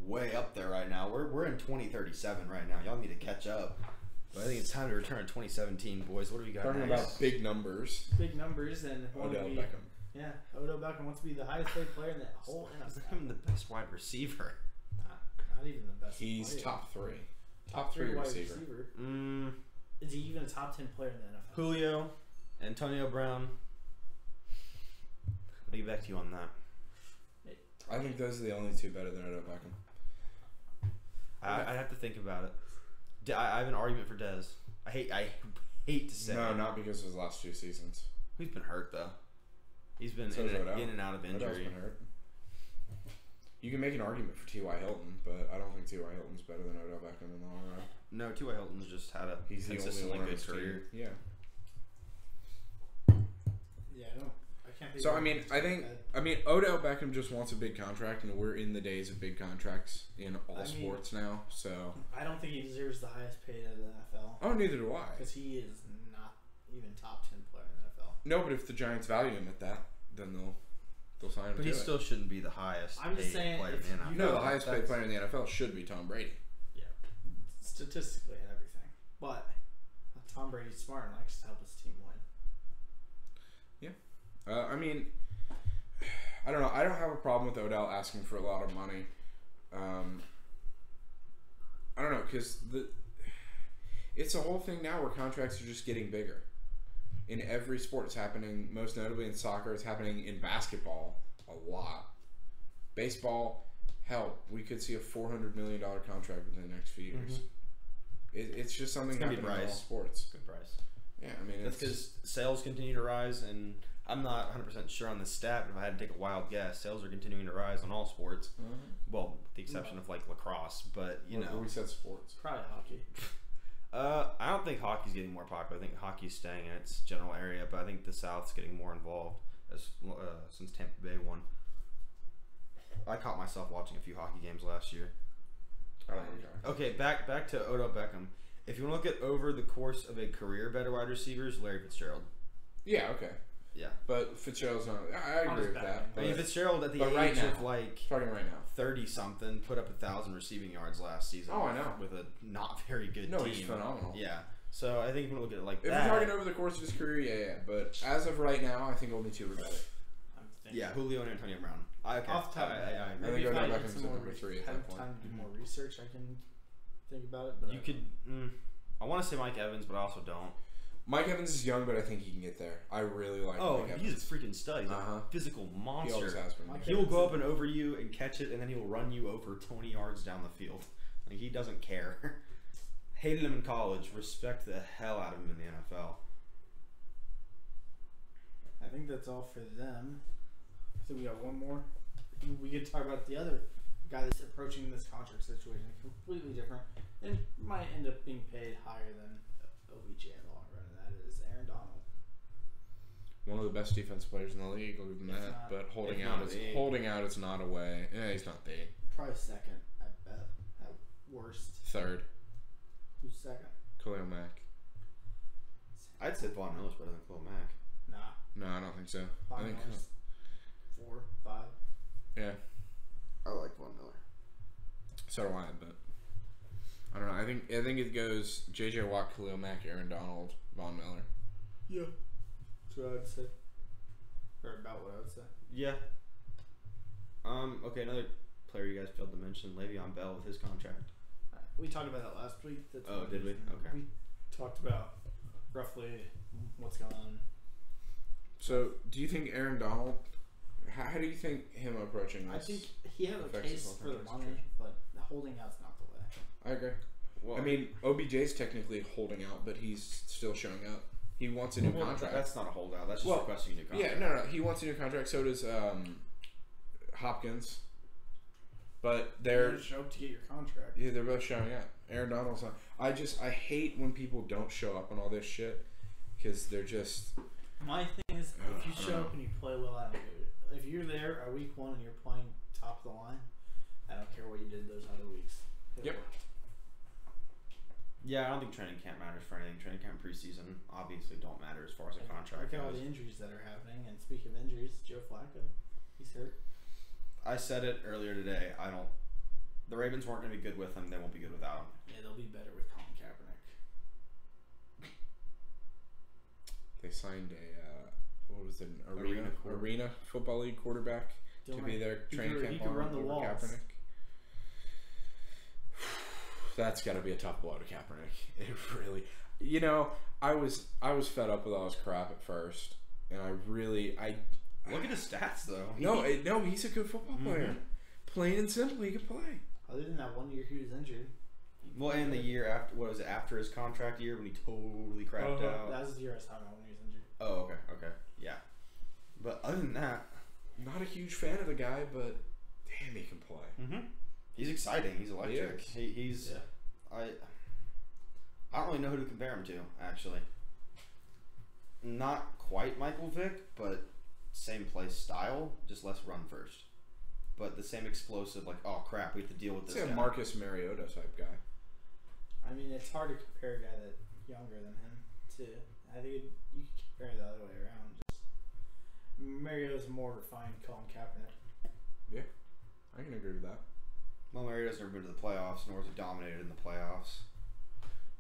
[SPEAKER 3] way up there right now. We're in 2037 right now. Y'all need to catch up. But I think it's time to return to 2017, boys. What do we got
[SPEAKER 1] Talking
[SPEAKER 3] next?
[SPEAKER 1] about big numbers.
[SPEAKER 2] Big numbers and
[SPEAKER 1] Odell
[SPEAKER 2] be,
[SPEAKER 1] Beckham.
[SPEAKER 2] Yeah, Odell Beckham wants to be the highest paid player in the whole
[SPEAKER 3] He's
[SPEAKER 2] NFL.
[SPEAKER 3] not even the best wide receiver.
[SPEAKER 2] Not even the best.
[SPEAKER 1] He's
[SPEAKER 2] player.
[SPEAKER 1] top 3. Top 3
[SPEAKER 2] wide
[SPEAKER 1] receiver.
[SPEAKER 2] Is he even a top 10 player in the NFL?
[SPEAKER 3] Julio, Antonio Brown. I'll get back to you on that.
[SPEAKER 1] I think those are the only 2 better than Odell Beckham.
[SPEAKER 3] I have to think about it. I have an argument for Dez. I hate to say
[SPEAKER 1] No,
[SPEAKER 3] it.
[SPEAKER 1] not because of his last 2 seasons.
[SPEAKER 3] He's been hurt though. He's been
[SPEAKER 1] So
[SPEAKER 3] in,
[SPEAKER 1] is Odell.
[SPEAKER 3] in and out of
[SPEAKER 1] Odell's
[SPEAKER 3] injury.
[SPEAKER 1] been hurt. You can make an argument for T.Y. Hilton, but I don't think T.Y. Hilton's better than Odell Beckham in the long run.
[SPEAKER 3] No, T.Y. Hilton's just had a
[SPEAKER 1] He's the only
[SPEAKER 3] consistently
[SPEAKER 1] one on
[SPEAKER 3] good
[SPEAKER 1] his
[SPEAKER 3] career.
[SPEAKER 1] team. Yeah.
[SPEAKER 2] Yeah, I can't think
[SPEAKER 1] So
[SPEAKER 2] of
[SPEAKER 1] I mean,
[SPEAKER 2] anything
[SPEAKER 1] Odell Beckham just wants a big contract, and we're in the days of big contracts in all sports now. So
[SPEAKER 2] I don't think he deserves the highest paid in the NFL
[SPEAKER 1] oh, neither do I.
[SPEAKER 2] because he is not even top 10 player in the NFL.
[SPEAKER 1] No, but if the Giants value him at that, then they'll sign him.
[SPEAKER 3] But
[SPEAKER 1] to
[SPEAKER 3] he
[SPEAKER 1] it.
[SPEAKER 3] still shouldn't be the highest
[SPEAKER 2] I'm just
[SPEAKER 3] paid
[SPEAKER 2] saying,
[SPEAKER 3] player
[SPEAKER 2] if
[SPEAKER 3] in the
[SPEAKER 2] you
[SPEAKER 3] NFL.
[SPEAKER 1] No, the highest paid
[SPEAKER 2] that's-
[SPEAKER 1] player in the NFL should be Tom Brady.
[SPEAKER 2] Yeah, statistically and everything. But Tom Brady's smart and likes to help his team win.
[SPEAKER 1] I mean, I don't know. I don't have a problem with Odell asking for a lot of money. I don't know, because it's a whole thing now where contracts are just getting bigger. In every sport, it's happening. Most notably in soccer, it's happening in basketball a lot. Baseball, hell, we could see a $400 million contract within the next few years. It's just something
[SPEAKER 3] It's gonna be
[SPEAKER 1] happening in all
[SPEAKER 3] Bryce.
[SPEAKER 1] sports.
[SPEAKER 3] Good price.
[SPEAKER 1] Yeah, I mean,
[SPEAKER 3] That's because sales continue to rise, and I'm not 100% sure on the stat, but if I had to take a wild guess, sales are continuing to rise on all sports. Well, with the exception of like lacrosse, but you know.
[SPEAKER 1] we said sports.
[SPEAKER 2] Probably hockey.
[SPEAKER 3] I don't think hockey's getting more popular. I think hockey's staying in its general area, but I think the South's getting more involved as since Tampa Bay won. I caught myself watching a few hockey games last year.
[SPEAKER 1] I don't know.
[SPEAKER 3] Okay, back to Odell Beckham. If you want to look at over the course of a career, better wide receivers, Larry Fitzgerald.
[SPEAKER 1] Yeah, okay.
[SPEAKER 3] Yeah.
[SPEAKER 1] But Fitzgerald's not. I agree with that.
[SPEAKER 3] I mean, Fitzgerald at the
[SPEAKER 1] but
[SPEAKER 3] age
[SPEAKER 1] right now,
[SPEAKER 3] of like
[SPEAKER 1] talking right now,
[SPEAKER 3] 30-something, put up 1,000 receiving yards last season.
[SPEAKER 1] Oh, I know.
[SPEAKER 3] With a not very good
[SPEAKER 1] no,
[SPEAKER 3] team.
[SPEAKER 1] he's phenomenal.
[SPEAKER 3] Yeah. So I think if you look at it like
[SPEAKER 1] if
[SPEAKER 3] that.
[SPEAKER 1] you're talking over the course of his career, yeah. But as of right now, I think only two are better.
[SPEAKER 3] Yeah, Julio and Antonio Brown. Okay.
[SPEAKER 2] Off the top of my head,
[SPEAKER 1] I think
[SPEAKER 2] maybe if
[SPEAKER 1] Odell
[SPEAKER 2] I
[SPEAKER 1] Beckham's
[SPEAKER 2] had some
[SPEAKER 1] number
[SPEAKER 2] more
[SPEAKER 1] 3 at
[SPEAKER 2] have
[SPEAKER 1] that point.
[SPEAKER 2] time to do more research, I can think about it. But
[SPEAKER 3] You could. I want to say Mike Evans, but I also don't.
[SPEAKER 1] Mike Evans is young, but I think he can get there. I really like Mike Evans.
[SPEAKER 3] He's a freaking stud. He's a physical monster.
[SPEAKER 1] He always has been.
[SPEAKER 3] He will go up and over you and catch it, and then he will run you over 20 yards down the field. Like, he doesn't care. Hated him in college. Respect the hell out of him in the NFL.
[SPEAKER 2] I think that's all for them. I think we got one more. We could talk about the other guy that's approaching this contract situation completely different and might end up being paid higher than OBJ in the long run, and that is Aaron Donald.
[SPEAKER 1] One of the best defensive players in the league, other than that. But holding out is not a way. Yeah, he's not the
[SPEAKER 2] Probably second, I bet. At worst.
[SPEAKER 1] third.
[SPEAKER 2] Who's second?
[SPEAKER 1] Khalil Mack.
[SPEAKER 3] I'd say Von Miller's better than Khalil Mack.
[SPEAKER 2] Nah.
[SPEAKER 1] No, I don't think so.
[SPEAKER 2] Von
[SPEAKER 1] I think
[SPEAKER 2] Miller's 4, 5.
[SPEAKER 1] yeah.
[SPEAKER 3] I like Von Miller.
[SPEAKER 1] So do I, but I don't know. I think it goes J.J. Watt, Khalil Mack, Aaron Donald, Von Miller.
[SPEAKER 2] Yeah. That's what I would say. Or about what I would say.
[SPEAKER 3] Yeah. Okay, another player you guys failed to mention, Le'Veon Bell with his contract.
[SPEAKER 2] We talked about that last week.
[SPEAKER 3] Oh, did we? Okay.
[SPEAKER 2] We talked about roughly what's going on.
[SPEAKER 1] So, do you think Aaron Donald? How do you think him approaching this?
[SPEAKER 2] I think he had a
[SPEAKER 1] affects his
[SPEAKER 2] case
[SPEAKER 1] whole
[SPEAKER 2] for the
[SPEAKER 1] contract
[SPEAKER 2] money, but the holding out's not the way.
[SPEAKER 1] I agree.
[SPEAKER 3] Well,
[SPEAKER 1] I mean, OBJ's technically holding out, but he's still showing up. He wants a new contract.
[SPEAKER 3] That's not a holdout. That's just requesting a new contract.
[SPEAKER 1] Yeah, no. He wants a new contract. So does Hopkins. But they're
[SPEAKER 2] You show up to get your contract.
[SPEAKER 1] yeah, they're both showing up. Aaron Donald's not. I hate when people don't show up on all this shit because they're just.
[SPEAKER 2] My thing is, if you show up and you play well, I don't give it. If you're there at week 1 and you're playing top of the line, I don't care what you did those other weeks.
[SPEAKER 1] Yep.
[SPEAKER 3] Yeah, I don't think training camp matters for anything. Training camp preseason obviously don't matter as far as a contract
[SPEAKER 2] Look at all
[SPEAKER 3] goes.
[SPEAKER 2] the injuries that are happening. And speaking of injuries, Joe Flacco, he's hurt.
[SPEAKER 3] I said it earlier today. The Ravens weren't going to be good with him. They won't be good without him.
[SPEAKER 2] Yeah, they'll be better with Colin Kaepernick.
[SPEAKER 1] They signed what was it? Arena Football League quarterback to be their training camp.
[SPEAKER 2] He could run the walls.
[SPEAKER 1] Kaepernick. That's got to be a tough blow to Kaepernick. It really, I was fed up with all his crap at first, and
[SPEAKER 3] Look at his stats, though.
[SPEAKER 1] No, he's a good football player. Plain and simple, he could play.
[SPEAKER 2] Other than that 1 year he was injured.
[SPEAKER 3] Well, and the year after, what was it, after his contract year when he totally crapped out?
[SPEAKER 2] That was the year I was talking about when he was injured.
[SPEAKER 3] Oh, okay, yeah. But other than that,
[SPEAKER 1] not a huge fan of the guy, but damn, he can play.
[SPEAKER 3] He's exciting. He's electric. He's. Yeah. I don't really know who to compare him to, actually. Not quite Michael Vick, but same play style, just less run first. But the same explosive, like, oh crap, we have to deal with this guy.
[SPEAKER 1] It's a Marcus Mariota type guy.
[SPEAKER 2] I mean, it's hard to compare a guy that's younger than him to. I think you could compare it the other way around. Just Mariota's more refined, Colin Kaepernick.
[SPEAKER 1] Yeah, I can agree with that.
[SPEAKER 3] Well, Mariota's never been to the playoffs, nor was he dominated in the playoffs.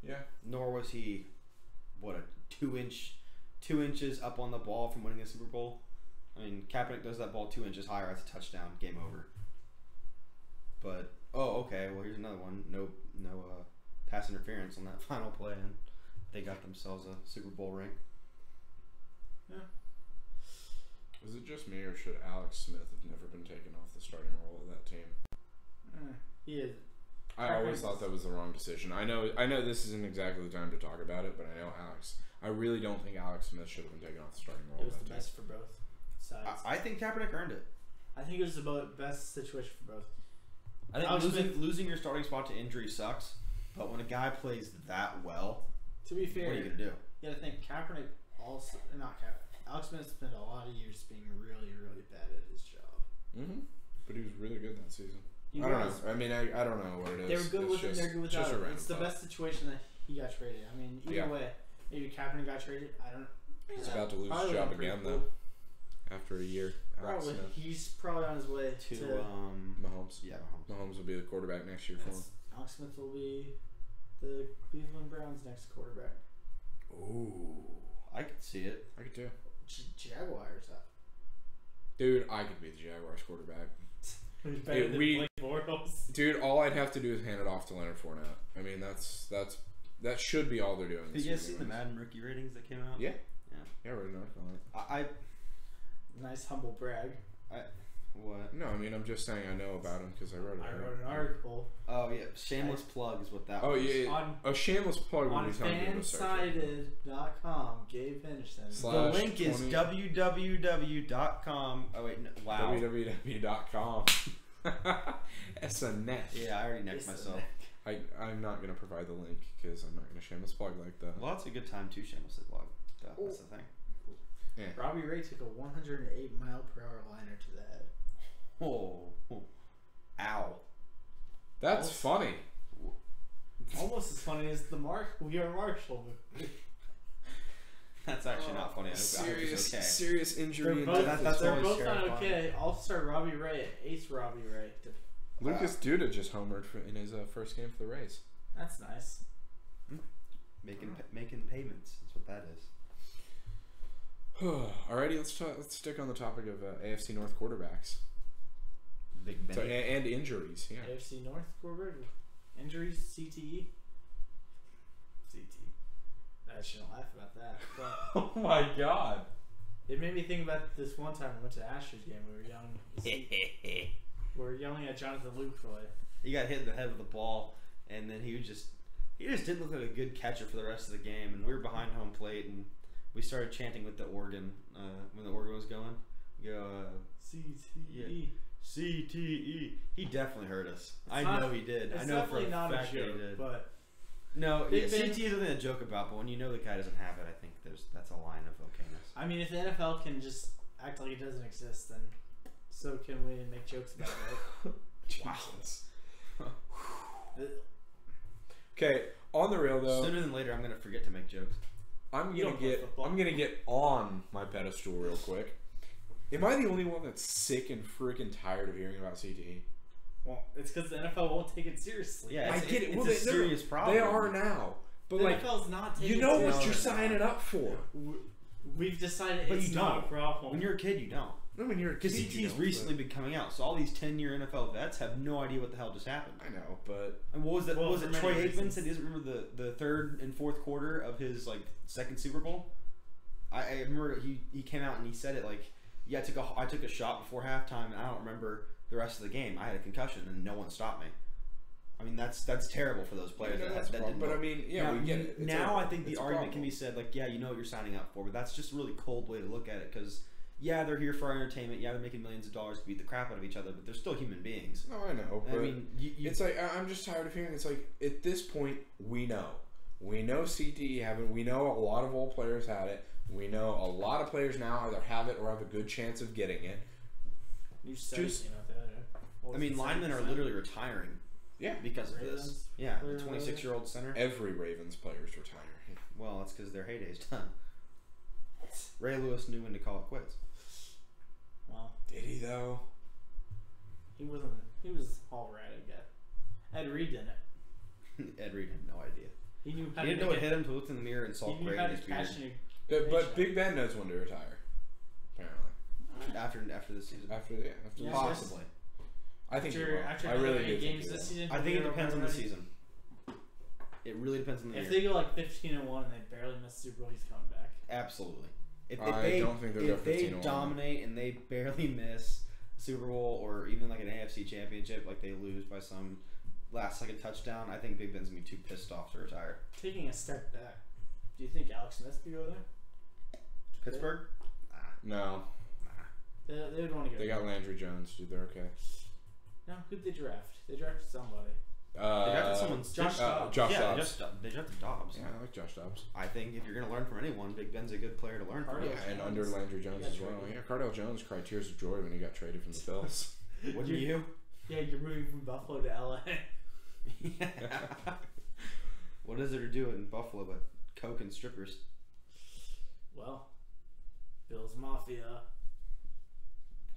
[SPEAKER 1] Yeah.
[SPEAKER 3] Nor was he, what, a 2 inches up on the ball from winning the Super Bowl. I mean, Kaepernick does that ball 2 inches higher, that's a touchdown, game over. But okay, well here's another one. No pass interference on that final play, and they got themselves a Super Bowl ring.
[SPEAKER 2] Yeah.
[SPEAKER 1] Is it just me, or should Alex Smith have never been taken off the starting role of that team?
[SPEAKER 2] He is.
[SPEAKER 1] I always thought that was the wrong decision. I know this isn't exactly the time to talk about it, but I really don't think Alex Smith should have been taken off the starting role.
[SPEAKER 2] It was the best for both sides.
[SPEAKER 3] I think Kaepernick earned it.
[SPEAKER 2] I think it was the best situation for both.
[SPEAKER 3] I think losing your starting spot to injury sucks, but when a guy plays that well,
[SPEAKER 2] to be fair,
[SPEAKER 3] what are you gonna do?
[SPEAKER 2] You gotta think Kaepernick also, not Kaepernick. Alex Smith spent a lot of years being really, really bad at his job.
[SPEAKER 1] but he was really good that season.
[SPEAKER 2] He
[SPEAKER 1] I don't
[SPEAKER 2] was.
[SPEAKER 1] know. I mean, I don't know what it is.
[SPEAKER 2] They were good with him. They're good
[SPEAKER 1] just
[SPEAKER 2] without
[SPEAKER 1] a
[SPEAKER 2] him.
[SPEAKER 1] random
[SPEAKER 2] It's the
[SPEAKER 1] thought.
[SPEAKER 2] best situation that he got traded. I mean, either way, maybe Kaepernick got traded. I don't know.
[SPEAKER 1] He's about to lose his
[SPEAKER 2] Probably
[SPEAKER 1] job
[SPEAKER 2] pretty
[SPEAKER 1] again,
[SPEAKER 2] cool.
[SPEAKER 1] though, after a year. Alex
[SPEAKER 2] Probably.
[SPEAKER 1] Smith.
[SPEAKER 2] He's probably on his way
[SPEAKER 3] To
[SPEAKER 2] to
[SPEAKER 1] Mahomes.
[SPEAKER 3] yeah, Mahomes.
[SPEAKER 1] Mahomes will be the quarterback next year for him.
[SPEAKER 2] Alex Smith will be the Cleveland Browns' next quarterback.
[SPEAKER 1] Ooh.
[SPEAKER 3] I could see it.
[SPEAKER 1] I could too.
[SPEAKER 2] Jaguars.
[SPEAKER 1] Dude, I could be the Jaguars quarterback.
[SPEAKER 2] Who's better than Blake Bortles?
[SPEAKER 1] Dude, all I'd have to do is hand it off to Leonard Fournette. I mean, that should be all they're doing.
[SPEAKER 3] Did you guys see the Madden rookie ratings that came out?
[SPEAKER 1] Yeah.
[SPEAKER 3] Yeah.
[SPEAKER 1] Yeah, I wrote an article on it.
[SPEAKER 2] Nice humble brag.
[SPEAKER 3] What?
[SPEAKER 1] No, I mean, I'm just saying I know about him because I wrote it.
[SPEAKER 2] I wrote an article.
[SPEAKER 3] Oh yeah, shameless plug is what that
[SPEAKER 1] Oh
[SPEAKER 3] was.
[SPEAKER 1] yeah, a shameless plug would
[SPEAKER 2] On
[SPEAKER 1] be time to do a search.
[SPEAKER 2] fansided.com, Gabe Henderson.
[SPEAKER 3] The link is
[SPEAKER 1] 20
[SPEAKER 3] www.com. Oh wait, no, wow.
[SPEAKER 1] www.com. That's a neck.
[SPEAKER 3] Yeah, I already necked myself.
[SPEAKER 1] I'm not gonna provide the link because I'm not gonna shameless plug like that.
[SPEAKER 3] Well, that's a good time to shamelessly plug. That's the thing.
[SPEAKER 1] Yeah.
[SPEAKER 2] Robbie Ray took a 108-mile-per-hour liner to the head.
[SPEAKER 3] Oh, ow.
[SPEAKER 1] That's funny.
[SPEAKER 2] Almost as funny as the We Are Marshall movie.
[SPEAKER 3] That's actually not funny. I hope he's okay.
[SPEAKER 1] Serious injury.
[SPEAKER 2] They're
[SPEAKER 1] and
[SPEAKER 2] both,
[SPEAKER 1] death.
[SPEAKER 2] they're
[SPEAKER 3] always
[SPEAKER 2] both not
[SPEAKER 3] terrifying.
[SPEAKER 2] okay. All-star Robbie Ray, ace Robbie Ray.
[SPEAKER 1] Lucas Duda just homered in his first game for the Rays.
[SPEAKER 2] That's nice.
[SPEAKER 3] Making payments. That's what that is.
[SPEAKER 1] Alrighty, let's stick on the topic of AFC North quarterbacks.
[SPEAKER 3] Big Ben.
[SPEAKER 1] So, and injuries. Yeah.
[SPEAKER 2] AFC North quarterback. Injuries, CTE. CTE. I shouldn't laugh about that. But
[SPEAKER 1] Oh my God.
[SPEAKER 2] it made me think about this one time we went to the Astros game. We were yelling. We were yelling at Jonathan Luke for like.
[SPEAKER 3] He got hit in the head with a ball, and then he just didn't look like a good catcher for the rest of the game. And we were behind home plate, and we started chanting with the organ when the organ was going. We go
[SPEAKER 2] CTE.
[SPEAKER 3] CTE. He definitely hurt us. I
[SPEAKER 2] not-
[SPEAKER 3] know he did.
[SPEAKER 2] It's
[SPEAKER 3] I know for
[SPEAKER 2] definitely
[SPEAKER 3] a
[SPEAKER 2] not
[SPEAKER 3] fact
[SPEAKER 2] a
[SPEAKER 3] that he
[SPEAKER 2] joke,
[SPEAKER 3] did.
[SPEAKER 2] but
[SPEAKER 3] No,
[SPEAKER 2] Big
[SPEAKER 3] yeah,
[SPEAKER 2] Ben-
[SPEAKER 3] CTE is something to joke about, but when you know the guy doesn't have it, I think that's a line of okayness.
[SPEAKER 2] I mean, if the NFL can just act like it doesn't exist, then so can we make jokes about it, right?
[SPEAKER 1] Jesus. Okay, on the real though,
[SPEAKER 3] Sooner than later, I'm gonna forget to make jokes.
[SPEAKER 1] I'm
[SPEAKER 2] You
[SPEAKER 1] gonna
[SPEAKER 2] don't play
[SPEAKER 1] get
[SPEAKER 2] football.
[SPEAKER 1] I'm gonna get on my pedestal real quick. Am I the only one that's sick and freaking tired of hearing about CTE?
[SPEAKER 2] Well, it's because the NFL won't take it seriously.
[SPEAKER 3] Yeah,
[SPEAKER 1] I
[SPEAKER 3] it's,
[SPEAKER 1] get it.
[SPEAKER 3] It's
[SPEAKER 1] Well,
[SPEAKER 3] a
[SPEAKER 1] they're-
[SPEAKER 3] serious problem.
[SPEAKER 1] They are now, but
[SPEAKER 2] The
[SPEAKER 1] like
[SPEAKER 2] NFL's not taking
[SPEAKER 1] you know
[SPEAKER 2] it
[SPEAKER 1] what
[SPEAKER 2] seriously.
[SPEAKER 1] you're signing up for.
[SPEAKER 2] We've decided
[SPEAKER 3] But
[SPEAKER 2] it's
[SPEAKER 3] you
[SPEAKER 2] not
[SPEAKER 3] don't.
[SPEAKER 2] a problem.
[SPEAKER 3] When you're a kid, you don't.
[SPEAKER 1] No, when you're a
[SPEAKER 3] Because
[SPEAKER 1] kid, you
[SPEAKER 3] CTE's
[SPEAKER 1] don't,
[SPEAKER 3] recently been coming out, so all these 10-year NFL vets have no idea what the hell just happened.
[SPEAKER 1] but- I know, but
[SPEAKER 3] And what was that?
[SPEAKER 2] Well,
[SPEAKER 3] What was
[SPEAKER 2] for
[SPEAKER 3] it?
[SPEAKER 2] many
[SPEAKER 3] Troy Aikman
[SPEAKER 2] reasons.
[SPEAKER 3] said he doesn't remember the third and fourth quarter of his like second Super Bowl. I remember he came out and he said it like, yeah, I took a shot before halftime and I don't remember the rest of the game. I had a concussion and no one stopped me. I mean that's terrible for those players.
[SPEAKER 1] Yeah,
[SPEAKER 3] that
[SPEAKER 1] that's a problem.
[SPEAKER 3] didn't
[SPEAKER 1] But
[SPEAKER 3] know.
[SPEAKER 1] I mean, yeah,
[SPEAKER 3] now,
[SPEAKER 1] we get it. It's
[SPEAKER 3] now
[SPEAKER 1] a-
[SPEAKER 3] I think the
[SPEAKER 1] it's a
[SPEAKER 3] argument can
[SPEAKER 1] problem.
[SPEAKER 3] be said like, yeah, you know what you're signing up for, but that's just a really cold way to look at it because. Yeah, they're here for our entertainment. Yeah, they're making millions of dollars to beat the crap out of each other, but they're still human beings.
[SPEAKER 1] No, I know,
[SPEAKER 3] I
[SPEAKER 1] but
[SPEAKER 3] mean,
[SPEAKER 1] it's like I'm just tired of hearing. It's like at this point we know CTE happened. We know a lot of old players had it. We know a lot of players now either have it or have a good chance of getting it.
[SPEAKER 2] New study
[SPEAKER 1] Just-
[SPEAKER 2] came out the other day. What
[SPEAKER 3] I
[SPEAKER 2] was
[SPEAKER 3] mean,
[SPEAKER 2] it,
[SPEAKER 3] linemen are
[SPEAKER 2] 7%?
[SPEAKER 3] literally retiring
[SPEAKER 1] Yeah,
[SPEAKER 3] because of this.
[SPEAKER 2] Ravens
[SPEAKER 3] Yeah,
[SPEAKER 2] player
[SPEAKER 3] the 26-year-old center.
[SPEAKER 1] every Ravens player's retire.
[SPEAKER 3] Well, that's because their heyday's done. Ray Lewis knew when to call it quits.
[SPEAKER 2] Well,
[SPEAKER 1] Did he though?
[SPEAKER 2] he wasn't. He was all right, I guess. Ed Reed didn't.
[SPEAKER 3] Ed Reed had no idea.
[SPEAKER 2] He knew how
[SPEAKER 3] He
[SPEAKER 2] to
[SPEAKER 3] didn't know
[SPEAKER 2] make
[SPEAKER 3] what hit him to look in the mirror and saw
[SPEAKER 2] He knew
[SPEAKER 3] gray
[SPEAKER 2] how
[SPEAKER 3] in
[SPEAKER 2] to
[SPEAKER 3] his beard.
[SPEAKER 2] cash in
[SPEAKER 1] But Big Ben knows when to retire. Apparently,
[SPEAKER 3] After this season.
[SPEAKER 1] after
[SPEAKER 2] Yeah,
[SPEAKER 3] Possibly.
[SPEAKER 1] I think he will.
[SPEAKER 2] after
[SPEAKER 1] I really do
[SPEAKER 2] 8
[SPEAKER 1] think
[SPEAKER 2] games
[SPEAKER 1] he
[SPEAKER 2] this
[SPEAKER 1] will.
[SPEAKER 2] season.
[SPEAKER 3] I think it
[SPEAKER 2] he'll be
[SPEAKER 3] depends on the
[SPEAKER 2] ready.
[SPEAKER 3] season. It really depends on the
[SPEAKER 2] If
[SPEAKER 3] year.
[SPEAKER 2] they go like 15-1 and they barely miss Super Bowl, he's coming back.
[SPEAKER 3] Absolutely. If
[SPEAKER 1] I
[SPEAKER 3] they
[SPEAKER 1] don't think they'll go
[SPEAKER 3] if they
[SPEAKER 1] 15-1.
[SPEAKER 3] dominate and they barely miss Super Bowl or even like an AFC championship, like they lose by some last-second touchdown, I think Big Ben's gonna be too pissed off to retire.
[SPEAKER 2] Taking a step back, do you think Alex Smith could go there?
[SPEAKER 3] Pittsburgh?
[SPEAKER 1] No,
[SPEAKER 2] They would want to go.
[SPEAKER 1] they got Landry Jones, dude. They're okay.
[SPEAKER 2] No, who'd they draft? They drafted somebody.
[SPEAKER 3] They drafted someone.
[SPEAKER 2] Josh Dobbs.
[SPEAKER 1] Josh
[SPEAKER 3] yeah,
[SPEAKER 1] Dobbs.
[SPEAKER 3] they drafted Dobbs.
[SPEAKER 1] Yeah, I like Josh Dobbs.
[SPEAKER 3] I think if you're gonna learn from anyone, Big Ben's a good player to learn from.
[SPEAKER 2] Cardinals.
[SPEAKER 1] Yeah, and under Landry Jones
[SPEAKER 2] got
[SPEAKER 1] as well.
[SPEAKER 2] traded.
[SPEAKER 1] Yeah, Cardell Jones cried tears of joy when he got traded from the Bills.
[SPEAKER 3] Wouldn't you?
[SPEAKER 2] Yeah, you're moving from Buffalo to LA.
[SPEAKER 3] Yeah. What is there to do in Buffalo but coke and strippers?
[SPEAKER 2] Well, Bill's Mafia.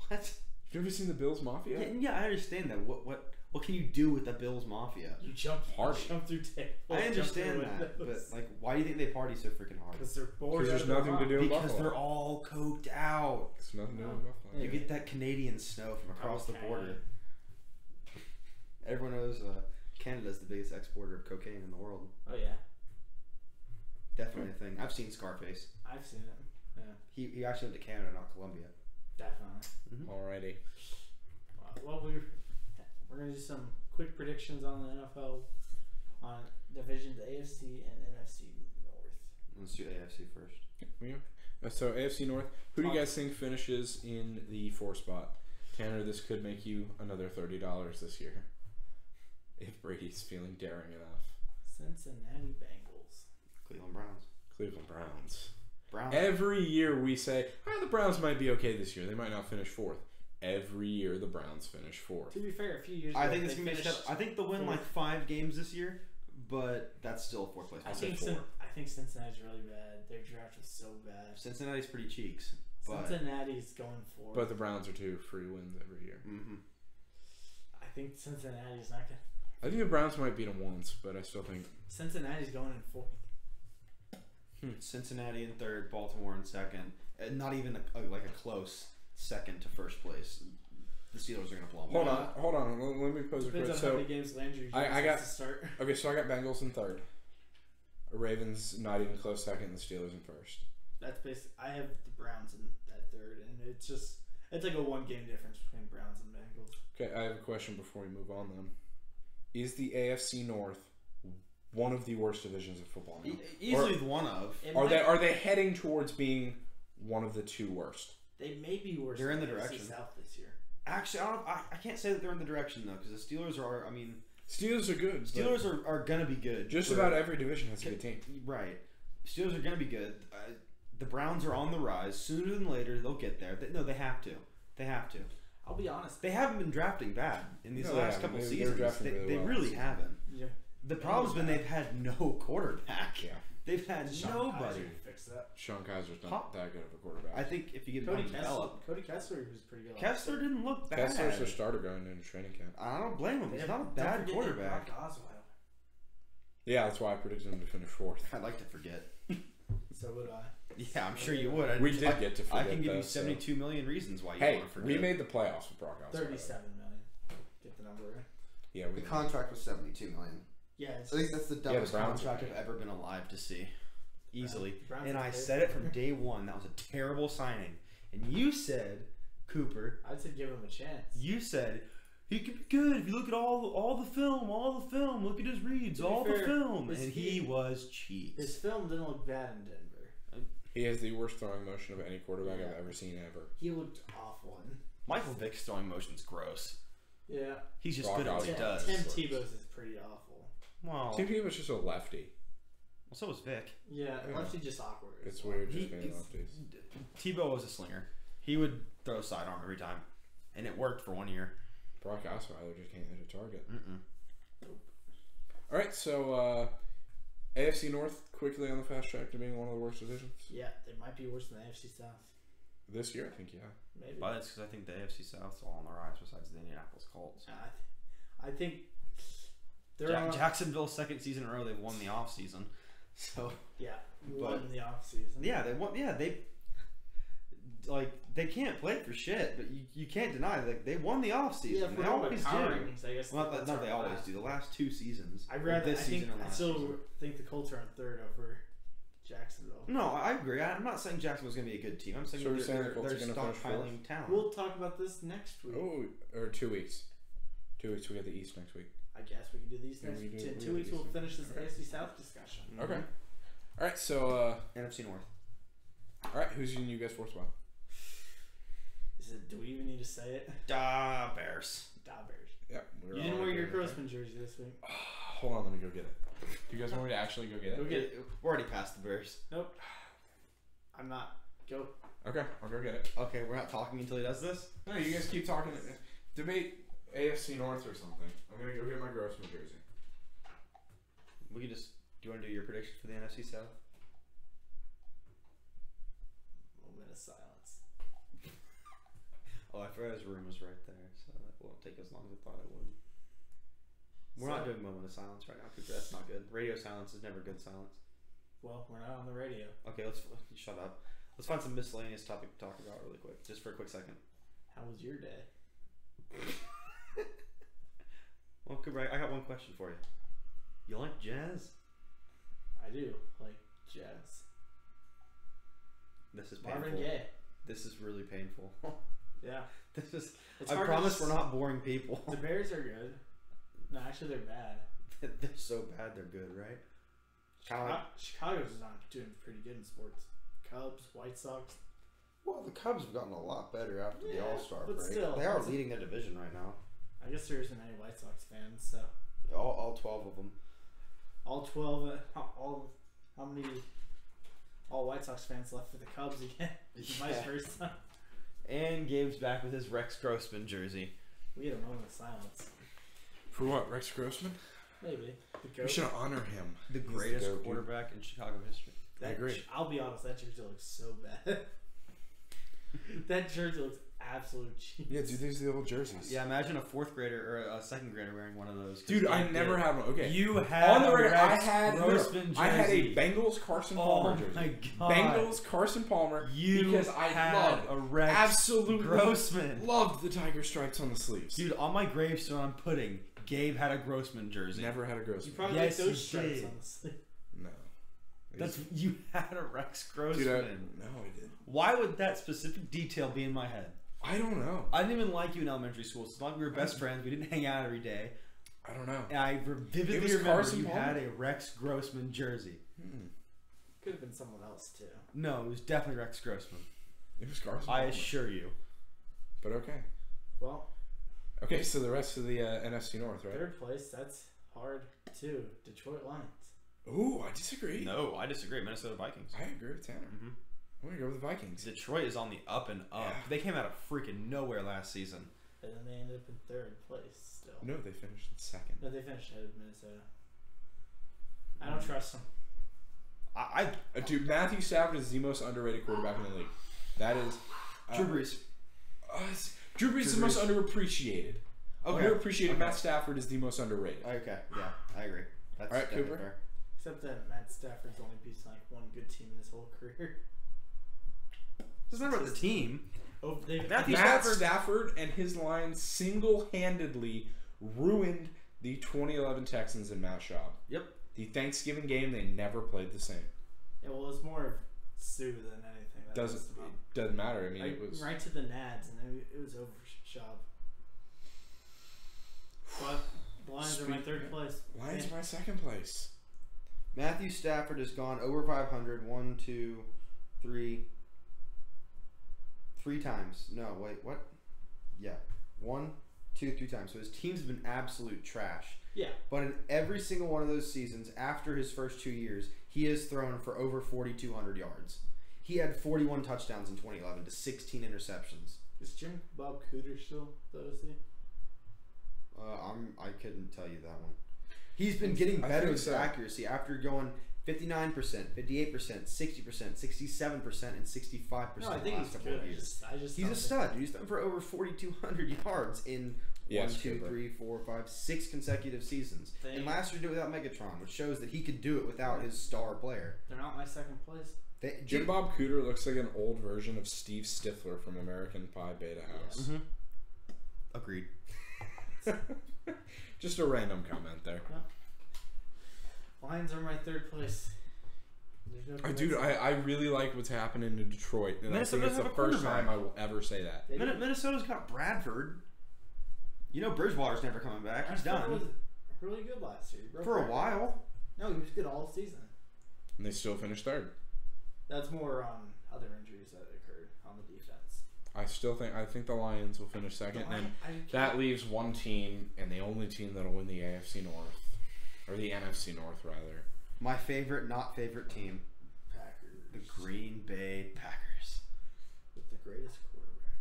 [SPEAKER 3] What?
[SPEAKER 1] You've never seen the Bills Mafia?
[SPEAKER 3] Yeah, I understand that. What can you do with the Bills Mafia?
[SPEAKER 2] You jump
[SPEAKER 1] Party.
[SPEAKER 2] through tables.
[SPEAKER 3] I understand that, but like, why do you think they party so freaking hard?
[SPEAKER 2] Because they're bored.
[SPEAKER 1] Because there's nothing to do in
[SPEAKER 3] Because
[SPEAKER 1] Buffalo.
[SPEAKER 3] they're all coked out.
[SPEAKER 1] It's nothing to do in
[SPEAKER 2] No.
[SPEAKER 1] Buffalo.
[SPEAKER 3] You get that Canadian snow from across the
[SPEAKER 2] Okay.
[SPEAKER 3] border. Everyone knows Canada's the biggest exporter of cocaine in the world.
[SPEAKER 2] Oh yeah,
[SPEAKER 3] Definitely a thing. I've seen Scarface.
[SPEAKER 2] I've seen it. Yeah,
[SPEAKER 3] He actually went to Canada, not Colombia.
[SPEAKER 2] definitely.
[SPEAKER 1] Alrighty.
[SPEAKER 2] Well, we're gonna do some quick predictions on the NFL on divisions AFC and NFC North.
[SPEAKER 3] Let's do AFC first.
[SPEAKER 1] Yeah. So AFC North, who do you guys think finishes in the 4 spot? Tanner, this could make you another $30 this year. If Brady's feeling daring enough.
[SPEAKER 2] Cincinnati Bengals.
[SPEAKER 3] Cleveland Browns.
[SPEAKER 1] Cleveland Browns.
[SPEAKER 3] Browns.
[SPEAKER 1] Every year we say, the Browns might be okay this year. They might not finish 4th. Every year the Browns finish 4th.
[SPEAKER 2] To be fair, a few years ago,
[SPEAKER 3] I think it's
[SPEAKER 2] they
[SPEAKER 3] gonna be.
[SPEAKER 2] finished
[SPEAKER 3] I think they'll win
[SPEAKER 2] fourth.
[SPEAKER 3] like 5 games this year, but that's still 4th place.
[SPEAKER 2] I
[SPEAKER 1] said
[SPEAKER 2] think
[SPEAKER 1] 4.
[SPEAKER 2] I think Cincinnati's really bad. Their draft was so bad.
[SPEAKER 3] Cincinnati's pretty cheeks, but
[SPEAKER 2] Cincinnati's going for.
[SPEAKER 1] But the Browns are 2 free wins every year.
[SPEAKER 2] I think Cincinnati's not gonna.
[SPEAKER 1] I think the Browns might beat them once, but I still think
[SPEAKER 2] Cincinnati's going in 4th.
[SPEAKER 3] Cincinnati in 3rd, Baltimore in 2nd. Not even like a close 2nd to 1st place. The Steelers are gonna blow them.
[SPEAKER 1] Hold on. Let me pose a
[SPEAKER 2] Depends
[SPEAKER 1] question.
[SPEAKER 2] on how
[SPEAKER 1] So
[SPEAKER 2] many games Landry
[SPEAKER 1] I
[SPEAKER 2] Jones
[SPEAKER 1] got-
[SPEAKER 2] has to start.
[SPEAKER 1] okay, so I got Bengals in 3rd. Ravens not even close 2nd, and the Steelers in 1st.
[SPEAKER 2] That's basically. I have the Browns in that 3rd, and it's like a 1-game difference between Browns and Bengals.
[SPEAKER 1] Okay, I have a question before we move on. Then, is the AFC North one of the worst divisions of football now?
[SPEAKER 3] Easily one of.
[SPEAKER 1] Are they heading towards being one of the 2 worst?
[SPEAKER 2] They may be worse.
[SPEAKER 3] They're in
[SPEAKER 2] than
[SPEAKER 3] the
[SPEAKER 2] AFC
[SPEAKER 3] direction.
[SPEAKER 2] South this year.
[SPEAKER 3] Actually, I can't say that they're in the direction though, because the Steelers are. I mean,
[SPEAKER 1] Steelers are good.
[SPEAKER 3] Steelers are gonna be good.
[SPEAKER 1] Just
[SPEAKER 3] for-
[SPEAKER 1] about every division has a good team.
[SPEAKER 3] Right. Steelers are gonna be good. The Browns are on the rise. Sooner than later, they'll get there. They have to. They have to.
[SPEAKER 2] I'll be honest.
[SPEAKER 3] They haven't been drafting bad in these
[SPEAKER 1] No, they
[SPEAKER 3] last
[SPEAKER 1] haven't.
[SPEAKER 3] couple
[SPEAKER 1] They were
[SPEAKER 3] seasons.
[SPEAKER 1] drafting
[SPEAKER 3] They
[SPEAKER 1] really well
[SPEAKER 3] really
[SPEAKER 1] this season.
[SPEAKER 3] haven't.
[SPEAKER 2] Yeah.
[SPEAKER 3] The problem's been they've had no quarterback.
[SPEAKER 1] Yeah.
[SPEAKER 3] They've had
[SPEAKER 2] Sean
[SPEAKER 3] nobody.
[SPEAKER 2] Kaiser fix that.
[SPEAKER 1] Sean Kaiser's not
[SPEAKER 3] Huh?
[SPEAKER 1] that good of a quarterback.
[SPEAKER 3] I think if you get
[SPEAKER 2] Cody
[SPEAKER 3] him developed,
[SPEAKER 2] Kessler was pretty good.
[SPEAKER 3] Kessler didn't look bad.
[SPEAKER 1] Kessler's their starter going into training camp.
[SPEAKER 3] I don't blame him. He's not a
[SPEAKER 2] Don't
[SPEAKER 3] bad
[SPEAKER 2] forget they
[SPEAKER 3] quarterback.
[SPEAKER 2] brought Osweiler.
[SPEAKER 1] Yeah, that's why I predicted him to finish 4th.
[SPEAKER 3] I'd like to forget.
[SPEAKER 2] So would I.
[SPEAKER 3] Yeah, I'm sure you would.
[SPEAKER 1] We did get to forget
[SPEAKER 3] I can give
[SPEAKER 1] though,
[SPEAKER 3] you 72 million reasons why you
[SPEAKER 1] Hey,
[SPEAKER 3] want to forget.
[SPEAKER 1] we made the playoffs with Brock Osweiler.
[SPEAKER 2] 37 million. Get the number right.
[SPEAKER 1] Yeah, we
[SPEAKER 3] The contract was 72 million.
[SPEAKER 2] Yeah, it's
[SPEAKER 3] I think that's the dumbest
[SPEAKER 1] Browns
[SPEAKER 3] contract
[SPEAKER 1] are
[SPEAKER 3] I've ever been alive to see. Easily.
[SPEAKER 2] The Browns
[SPEAKER 3] And
[SPEAKER 2] are
[SPEAKER 3] I
[SPEAKER 2] good.
[SPEAKER 3] said it from day one. That was a terrible signing. And you said, Cooper,
[SPEAKER 2] I'd say give him a chance.
[SPEAKER 3] you said he could be good if you look at all the film, look at his reads,
[SPEAKER 2] To be
[SPEAKER 3] all
[SPEAKER 2] fair,
[SPEAKER 3] the film.
[SPEAKER 2] his
[SPEAKER 3] And he
[SPEAKER 2] feet-
[SPEAKER 3] was cheeks.
[SPEAKER 2] His film didn't look bad in Denver.
[SPEAKER 1] He has the worst throwing motion of any quarterback
[SPEAKER 2] Yeah.
[SPEAKER 1] I've ever seen ever.
[SPEAKER 2] He looked awful.
[SPEAKER 3] Michael Vick's throwing motion's gross.
[SPEAKER 2] Yeah.
[SPEAKER 3] He's just
[SPEAKER 1] Brock
[SPEAKER 3] good at what he
[SPEAKER 1] Osweiler.
[SPEAKER 3] does.
[SPEAKER 2] Tim Tebow's is pretty awful.
[SPEAKER 3] Well,
[SPEAKER 1] Tim Tebow was just a lefty.
[SPEAKER 3] so was Vick.
[SPEAKER 2] Yeah,
[SPEAKER 1] Yeah.
[SPEAKER 2] lefty just awkward.
[SPEAKER 1] It's weird
[SPEAKER 3] He-
[SPEAKER 1] just being
[SPEAKER 3] he's-
[SPEAKER 1] lefties.
[SPEAKER 3] Tebow was a slinger. He would throw sidearm every time. And it worked for 1 year.
[SPEAKER 1] Brock Osweiler just can't hit a target.
[SPEAKER 3] Mm-mm.
[SPEAKER 1] All right, so AFC North quickly on the fast track to being one of the worst divisions
[SPEAKER 2] Yeah, they might be worse than the AFC South.
[SPEAKER 1] this year. I think, yeah.
[SPEAKER 2] Maybe.
[SPEAKER 3] But that's because I think the AFC South's all on the rise besides the Indianapolis Colts.
[SPEAKER 2] I think they're on.
[SPEAKER 3] Jacksonville's second season in a row they've won the offseason. So
[SPEAKER 2] Yeah,
[SPEAKER 3] But-
[SPEAKER 2] won the offseason.
[SPEAKER 3] yeah, they won. Yeah, they can't play for shit, but you can't deny they won the offseason.
[SPEAKER 2] Yeah, if
[SPEAKER 3] They
[SPEAKER 2] we're on
[SPEAKER 3] always
[SPEAKER 2] power
[SPEAKER 3] do.
[SPEAKER 2] rankings, I guess.
[SPEAKER 3] Well,
[SPEAKER 2] that's
[SPEAKER 3] not
[SPEAKER 2] our
[SPEAKER 3] they always
[SPEAKER 2] last.
[SPEAKER 3] do. The last 2 seasons.
[SPEAKER 2] I'd rather.
[SPEAKER 3] this season and
[SPEAKER 2] I
[SPEAKER 3] last
[SPEAKER 2] still
[SPEAKER 3] season.
[SPEAKER 2] think the Colts are on 3rd over Jacksonville.
[SPEAKER 3] No, I agree. I'm not saying Jacksonville's going to be a good team. I'm saying
[SPEAKER 1] So we're
[SPEAKER 3] they're,
[SPEAKER 1] saying the
[SPEAKER 3] they're,
[SPEAKER 1] Colts
[SPEAKER 3] they're
[SPEAKER 1] are gonna finish
[SPEAKER 3] stockpiling talent.
[SPEAKER 2] We'll talk about this next week.
[SPEAKER 1] Oh, or 2 weeks. 2 weeks. We got the East next week.
[SPEAKER 2] I guess we can do these
[SPEAKER 1] Yeah,
[SPEAKER 2] next.
[SPEAKER 1] we do-
[SPEAKER 2] In
[SPEAKER 1] we
[SPEAKER 2] 2
[SPEAKER 1] do
[SPEAKER 2] weeks,
[SPEAKER 1] these
[SPEAKER 2] we'll
[SPEAKER 1] things.
[SPEAKER 2] finish this
[SPEAKER 1] Okay.
[SPEAKER 2] AFC South discussion.
[SPEAKER 3] Mhm.
[SPEAKER 1] Okay. All right, so
[SPEAKER 3] NFC North.
[SPEAKER 1] all right, who's in you guys' 4th spot?
[SPEAKER 2] Do we even need to say it?
[SPEAKER 3] Bears.
[SPEAKER 2] Da Bears.
[SPEAKER 1] Yep. we're
[SPEAKER 2] You didn't
[SPEAKER 1] all
[SPEAKER 2] wear your
[SPEAKER 1] agreeing there.
[SPEAKER 2] Grossman jersey this week.
[SPEAKER 1] Hold on, let me go get it. Do you guys want me to actually go get
[SPEAKER 2] Go
[SPEAKER 1] it?
[SPEAKER 2] get it.
[SPEAKER 3] We're already past the Bears.
[SPEAKER 2] Nope. I'm not. Go.
[SPEAKER 1] Okay, I'll go get it.
[SPEAKER 3] Okay, we're not talking until he does this.
[SPEAKER 1] No, you guys keep talking. Debate AFC North or something. I'm gonna go get my Grossman jersey.
[SPEAKER 3] We could just. Do you want to do your prediction for the NFC South?
[SPEAKER 2] Moment of silence.
[SPEAKER 3] Oh, I forgot his room was right there, so that won't take as long as I thought it would. We're not doing moment of silence right now because that's not good. Radio silence is never good silence.
[SPEAKER 2] Well, we're not on the radio.
[SPEAKER 3] Okay, let's shut up. Let's find some miscellaneous topic to talk about really quick, just for a quick second.
[SPEAKER 2] How was your day?
[SPEAKER 3] Well, Cooper, I got one question for you. You like jazz?
[SPEAKER 2] I do like jazz.
[SPEAKER 3] This is painful.
[SPEAKER 2] Marvin Gaye.
[SPEAKER 3] This is really painful.
[SPEAKER 2] Yeah.
[SPEAKER 3] This is.
[SPEAKER 2] It's
[SPEAKER 3] I
[SPEAKER 2] hard
[SPEAKER 3] promise
[SPEAKER 2] to
[SPEAKER 3] we're not boring people.
[SPEAKER 2] The Bears are good. No, actually, they're bad.
[SPEAKER 3] They're so bad, they're good, right?
[SPEAKER 2] Chicago's not doing pretty good in sports. Cubs, White Sox.
[SPEAKER 3] Well, the Cubs have gotten a lot better after the All-Star
[SPEAKER 2] but
[SPEAKER 3] break.
[SPEAKER 2] still,
[SPEAKER 3] They are leading their division right now.
[SPEAKER 2] I guess there isn't any White Sox fans, so
[SPEAKER 3] All 12 of them.
[SPEAKER 2] all 12. How many? All White Sox fans left for the Cubs again. Vice versa.
[SPEAKER 3] And Gabe's back with his Rex Grossman jersey.
[SPEAKER 2] We had a moment of silence.
[SPEAKER 1] For what? Rex Grossman?
[SPEAKER 2] Maybe.
[SPEAKER 1] We should honor him.
[SPEAKER 3] The greatest quarterback in Chicago history.
[SPEAKER 1] I agree.
[SPEAKER 2] I'll be honest, that jersey looks so bad. That jersey looks absolute cheap.
[SPEAKER 1] Yeah, dude, these are the old jerseys.
[SPEAKER 3] Yeah, imagine a fourth grader or a second grader wearing one of those.
[SPEAKER 1] Dude, I never had one. Okay.
[SPEAKER 3] You had
[SPEAKER 1] on the record,
[SPEAKER 3] Rex
[SPEAKER 1] I had a Bengals Carson Palmer jersey.
[SPEAKER 3] My God.
[SPEAKER 1] Bengals Carson Palmer because I loved
[SPEAKER 3] a Rex
[SPEAKER 1] absolutely
[SPEAKER 3] Grossman.
[SPEAKER 1] Loved the tiger stripes on the sleeves.
[SPEAKER 3] Dude, on my gravestone I'm putting Gabe had a Grossman jersey.
[SPEAKER 1] Never had a
[SPEAKER 2] You
[SPEAKER 1] Grossman.
[SPEAKER 2] probably
[SPEAKER 3] Yes,
[SPEAKER 2] like those
[SPEAKER 3] you
[SPEAKER 2] stripes
[SPEAKER 3] did.
[SPEAKER 2] on the sleeve.
[SPEAKER 1] No.
[SPEAKER 3] You had a Rex Grossman.
[SPEAKER 1] Dude, no, I did.
[SPEAKER 3] Why would that specific detail be in my head?
[SPEAKER 1] I don't know.
[SPEAKER 3] I didn't even like you in elementary school. It's not like we were best friends. We didn't hang out every day.
[SPEAKER 1] I don't know.
[SPEAKER 3] And I vividly
[SPEAKER 1] It was
[SPEAKER 3] remember
[SPEAKER 1] Carson
[SPEAKER 3] you
[SPEAKER 1] Palmer.
[SPEAKER 3] had a Rex Grossman jersey.
[SPEAKER 2] Could have been someone else too.
[SPEAKER 3] No, it was definitely Rex Grossman.
[SPEAKER 1] It was Carson
[SPEAKER 3] I
[SPEAKER 1] Palmer.
[SPEAKER 3] assure you.
[SPEAKER 1] But okay.
[SPEAKER 2] Well,
[SPEAKER 1] Okay, so the rest of the NFC North, right?
[SPEAKER 2] third place, that's hard too. Detroit Lions.
[SPEAKER 1] Ooh, I disagree.
[SPEAKER 3] No, I disagree. Minnesota Vikings.
[SPEAKER 1] I agree with Tanner.
[SPEAKER 3] Mm-hmm.
[SPEAKER 1] I'm going to go with the Vikings.
[SPEAKER 3] Detroit is on the up and up.
[SPEAKER 1] Yeah.
[SPEAKER 3] They came out of freaking nowhere last season.
[SPEAKER 2] And then they ended up in third place still.
[SPEAKER 1] No, they finished in second.
[SPEAKER 2] No, they finished ahead of Minnesota. I don't trust them.
[SPEAKER 1] Dude, Matthew Stafford is the most underrated quarterback in the league. That is...
[SPEAKER 3] Drew Brees.
[SPEAKER 1] Drew Brees is the most underappreciated.
[SPEAKER 3] Okay.
[SPEAKER 1] Underappreciated.
[SPEAKER 3] Okay.
[SPEAKER 1] Matt Stafford is the most underrated.
[SPEAKER 3] Okay, yeah, I agree. That's
[SPEAKER 1] All right,
[SPEAKER 3] definitely
[SPEAKER 1] Cooper.
[SPEAKER 3] fair.
[SPEAKER 2] Except that Matt Stafford's only beaten like one good team in his whole career.
[SPEAKER 3] Doesn't matter about the team.
[SPEAKER 2] Oh,
[SPEAKER 1] Matt Stafford and his Lions single-handedly ruined the 2011 Texans in Matt Schaub.
[SPEAKER 3] Yep.
[SPEAKER 1] The Thanksgiving game, they never played the same.
[SPEAKER 2] Yeah, well, it's more of Sue than anything. That
[SPEAKER 1] Doesn't matter. I mean, it was
[SPEAKER 2] right to the Nads, and it was over Schaub. But the Lions are my third place.
[SPEAKER 1] Lions are my second place.
[SPEAKER 3] Matthew Stafford has gone over 500 three times. No, wait, what? Yeah. 1, 2, 3 times. So his teams have been absolute trash.
[SPEAKER 2] Yeah.
[SPEAKER 3] But in every single one of those seasons, after his first 2 years, he has thrown for over 4,200 yards. He had 41 touchdowns in 2011 to 16 interceptions.
[SPEAKER 2] Is Jim Bob Cooter still the OC?
[SPEAKER 3] I couldn't tell you that one. He's been getting better with his accuracy after going 59%, 58%, 60%, 67%, and 65%
[SPEAKER 2] No, I
[SPEAKER 3] the
[SPEAKER 2] think
[SPEAKER 3] last
[SPEAKER 2] he's
[SPEAKER 3] couple
[SPEAKER 2] good.
[SPEAKER 3] of years. He's a stud. He's thrown for over 4,200 yards in 1, 2, 3, 4, 5, 6 consecutive seasons. And last year he did it without Megatron, which shows that he could do it without his star player.
[SPEAKER 2] They're not my second place.
[SPEAKER 1] Jim Bob Cooter looks like an old version of Steve Stifler from American Pie Beta House.
[SPEAKER 3] Mm-hmm. Agreed.
[SPEAKER 1] Just a random comment there.
[SPEAKER 2] Lions are my third place.
[SPEAKER 1] Dude, I really like what's happening in Detroit, and I think it's the first time I will ever say that.
[SPEAKER 3] Minnesota's got Bradford. You know Bridgewater's never coming back. He's done.
[SPEAKER 2] Was really good last year.
[SPEAKER 3] For a while.
[SPEAKER 2] No, he was good all season.
[SPEAKER 1] And they still finished third.
[SPEAKER 2] That's more other injuries that occurred on the defense.
[SPEAKER 1] I think the Lions will finish second, and that leaves one team, and the only team that'll win the AFC North, or the NFC North rather.
[SPEAKER 3] My favorite, not favorite team,
[SPEAKER 2] Packers.
[SPEAKER 3] the Green Bay Packers,
[SPEAKER 2] with the greatest quarterback,